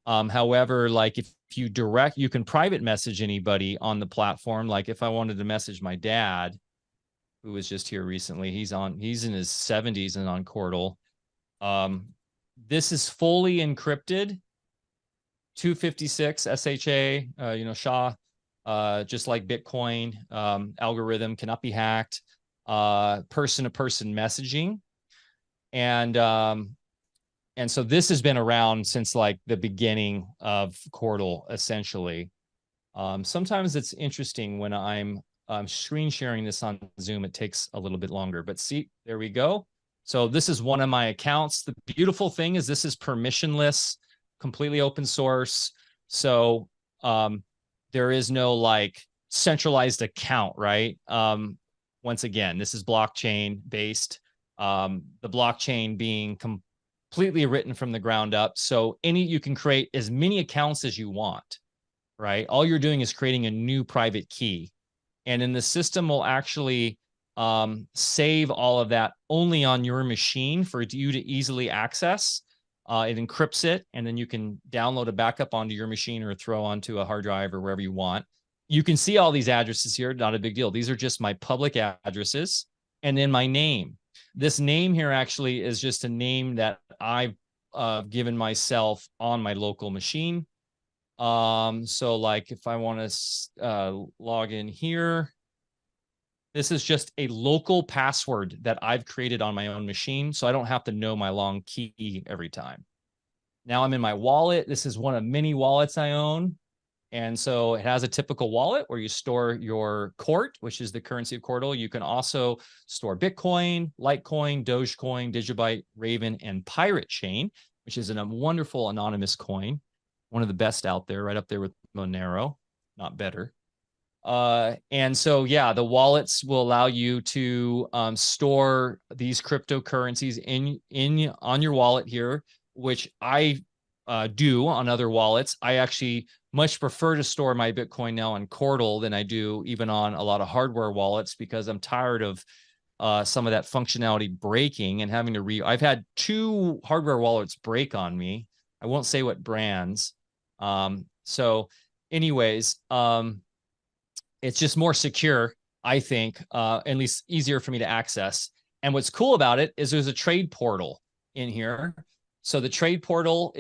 However, like if you can private message anybody on the platform. Like if I wanted to message my dad, who was just here recently, he's in his 70s and on Qortal. This is fully encrypted, 256 SHA, SHA, just like Bitcoin. Algorithm cannot be hacked. Person-to-person messaging, and so this has been around since like the beginning of Qortal, essentially. Sometimes it's interesting when I'm screen sharing this on Zoom, it takes a little bit longer, but see, there we go. So this is one of my accounts. The beautiful thing is this is permissionless, completely open source. So there is no like centralized account, right? Once again, this is blockchain based, the blockchain being completely written from the ground up. So you can create as many accounts as you want, right? All you're doing is creating a new private key. And then the system will actually save all of that only on your machine for you to easily access. It encrypts it, and then you can download a backup onto your machine or throw onto a hard drive or wherever you want. You can see all these addresses here, not a big deal. These are just my public addresses, and then my name. This name here actually is just a name that I've given myself on my local machine. So like if I want to log in here, this is just a local password that I've created on my own machine, so I don't have to know my long key every time. Now I'm in my wallet. This is one of many wallets I own. And so it has a typical wallet where you store your Qort, which is the currency of Qortal. You can also store Bitcoin, Litecoin, Dogecoin, Digibyte, Raven, and Pirate Chain, which is a wonderful anonymous coin. One of the best out there, right up there with Monero, not better. And so, yeah, the wallets will allow you to store these cryptocurrencies on your wallet here, which I do on other wallets. I actually much prefer to store my Bitcoin now on Qortal than I do even on a lot of hardware wallets, because I'm tired of some of that functionality breaking and having to I've had 2 hardware wallets break on me. I won't say what brands. So anyways, it's just more secure, I think, at least easier for me to access. And what's cool about it is there's a trade portal in here. So the trade portal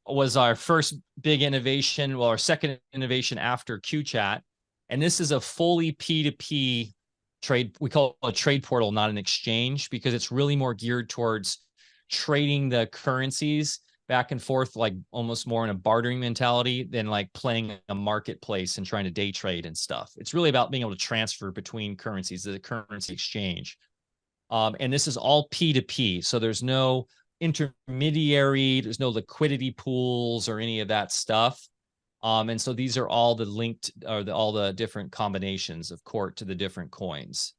was our first big innovation, well, our second innovation after QChat. And this is a fully P2P trade. We call it a trade portal, not an exchange, because it's really more geared towards trading the currencies back and forth, like almost more in a bartering mentality than like playing a marketplace and trying to day trade and stuff. It's really about being able to transfer between currencies, the currency exchange. And this is all P2P. So there's no intermediary, there's no liquidity pools or any of that stuff. And so these are all all the different combinations of Qort to the different coins.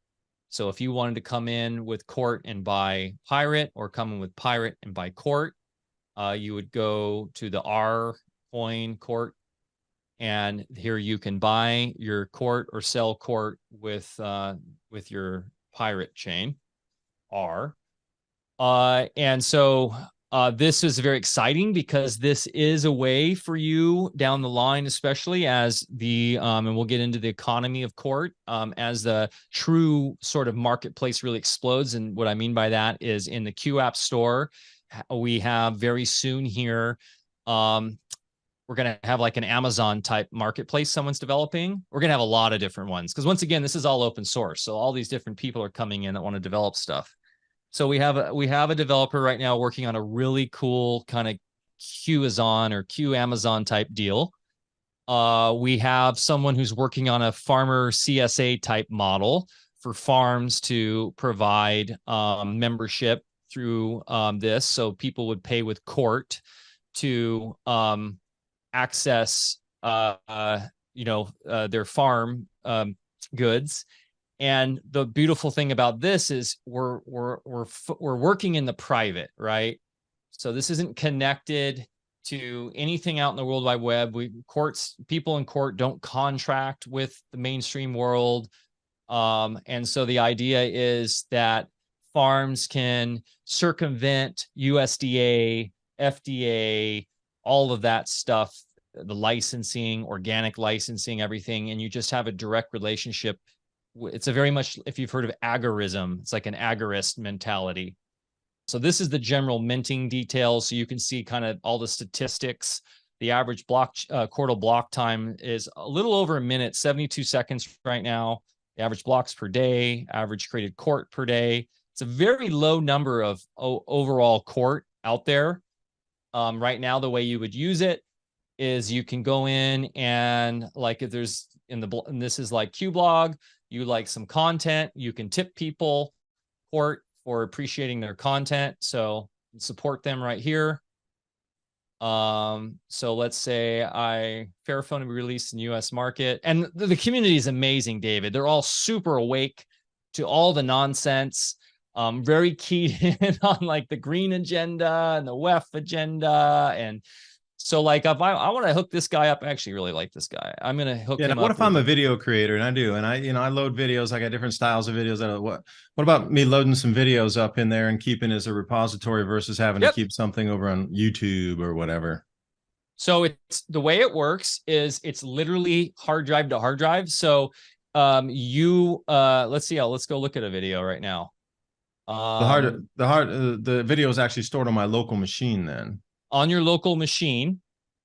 So if you wanted to come in with Qort and buy Pirate, or come in with Pirate and buy Qort, you would go to the R coin Qort, and here you can buy your Qort or sell Qort with your Pirate chain R. And so this is very exciting, because this is a way for you down the line, especially as and we'll get into the economy of Qort, as the true sort of marketplace really explodes. And what I mean by that is in the Q App Store, we have very soon here, we're we're going to have like an Amazon type marketplace someone's developing. We're going to have a lot of different ones because once again, this is all open source. So all these different people are coming in that want to develop stuff. So we have a developer right now working on a really cool kind of Qazon or Q Amazon type deal. We have someone who's working on a farmer CSA type model for farms to provide membership through this. So people would pay with Qort to access their farm goods. And the beautiful thing about this is we're working in the private, right? So this isn't connected to anything out in the World Wide Web. People in Qort don't contract with the mainstream world. And so the idea is that farms can circumvent USDA, FDA, all of that stuff, the licensing, organic licensing, everything, and you just have a direct relationship. It's a very much, if you've heard of agorism, it's like an agorist mentality. So this is the general minting details. So you can see kind of all the statistics. The average Qortal block time is a little over a minute, 72 seconds right now. The average blocks per day, average created Qort per day. It's a very low number of overall Qort out there. Right now, the way you would use it is you can go in and like if there's and this is like Qblog, you like some content, you can tip people Qort for appreciating their content. So support them right here. So let's say Fairphone to be released in the US market. And the community is amazing, David. They're all super awake to all the nonsense. Very keyed in on like the green agenda and the WEF agenda. And so like if I want to hook this guy up, I actually really like this guy. I'm going to hook him up. What if I'm a video creator and I load videos, I got different styles of videos. What about me loading some videos up in there and keeping as a repository versus having to keep something over on YouTube or whatever? So it's the way it works is it's literally hard drive to hard drive. So let's go look at a video right now. The video is actually stored on my local machine then. On your local machine.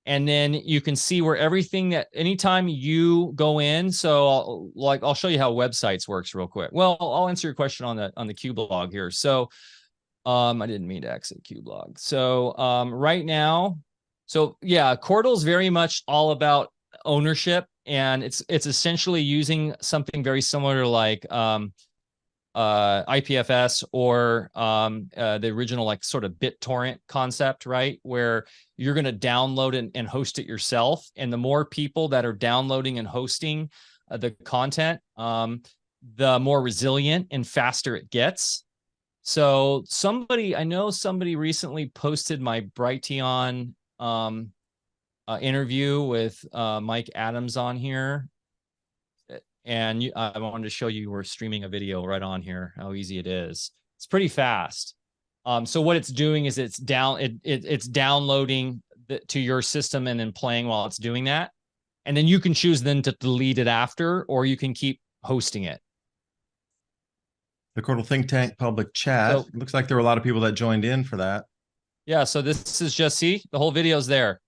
And then you can see where everything that anytime you go in. So I'll show you how websites works real quick. Well, I'll answer your question on the Qblog here. So I didn't mean to exit Qblog. So right now, so yeah, Qortal is very much all about ownership, and it's essentially using something very similar to like IPFS or the original like sort of BitTorrent concept, right? Where you're going to download and host it yourself. And the more people that are downloading and hosting the content, the more resilient and faster it gets. So I know somebody recently posted my Brighteon interview with Mike Adams on here. And I wanted to show you we're streaming a video right on here, how easy it is. It's pretty fast. So what it's doing is it's downloading to your system and then playing while it's doing that. And then you can choose then to delete it after, or you can keep hosting it. The Qortal Think Tank public chat. So, looks like there were a lot of people that joined in for that. Yeah, so this is just, see, the whole video's there.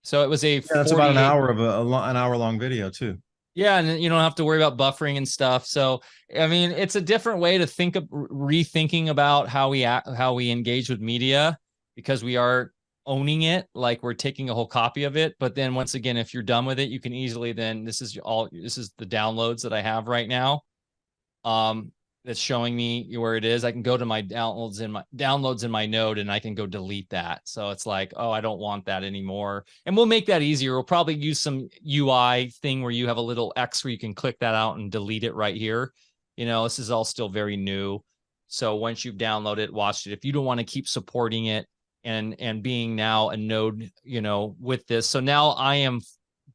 So it was that's about an hour of an hour-long video too. Yeah, and you don't have to worry about buffering and stuff. So, I mean, it's a different way to think of rethinking about how we engage with media, because we are owning it, like we're taking a whole copy of it. But then once again, if you're done with it, you can easily then this is the downloads that I have right now. That's showing me where it is. I can go to my downloads in my node and I can go delete that. So it's like, oh, I don't want that anymore. And we'll make that easier. We'll probably use some UI thing where you have a little X where you can click that out and delete it right here. This is all still very new. So once you've downloaded it, watched it, if you don't want to keep supporting it and being now a node, with this. So now I am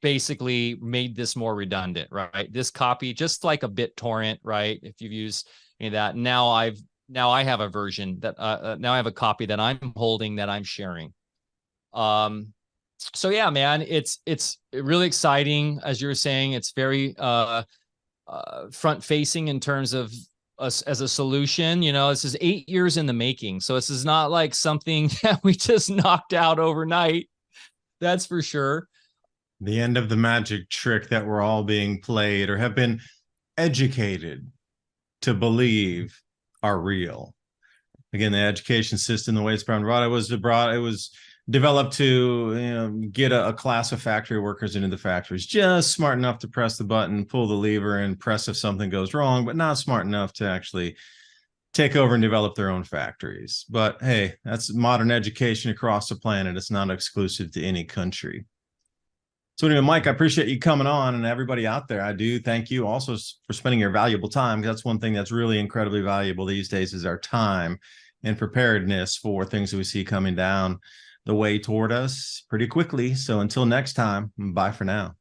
basically made this more redundant, right? This copy, just like a BitTorrent, right? If you've used any of that, now I have a version that now I have a copy that I'm holding that I'm sharing. So yeah, man, it's really exciting. As you were saying, it's very front facing in terms of us as a solution. This is 8 years in the making. So this is not like something that we just knocked out overnight. That's for sure. The end of the magic trick that we're all being played or have been educated to believe are real. Again, the education system, the way it's brought, it was developed to get a class of factory workers into the factories, just smart enough to press the button, pull the lever, and press if something goes wrong, but not smart enough to actually take over and develop their own factories. But hey, that's modern education across the planet. It's not exclusive to any country. So anyway, Mike, I appreciate you coming on, and everybody out there, I do thank you also for spending your valuable time. That's one thing that's really incredibly valuable these days is our time and preparedness for things that we see coming down the way toward us pretty quickly. So until next time, bye for now.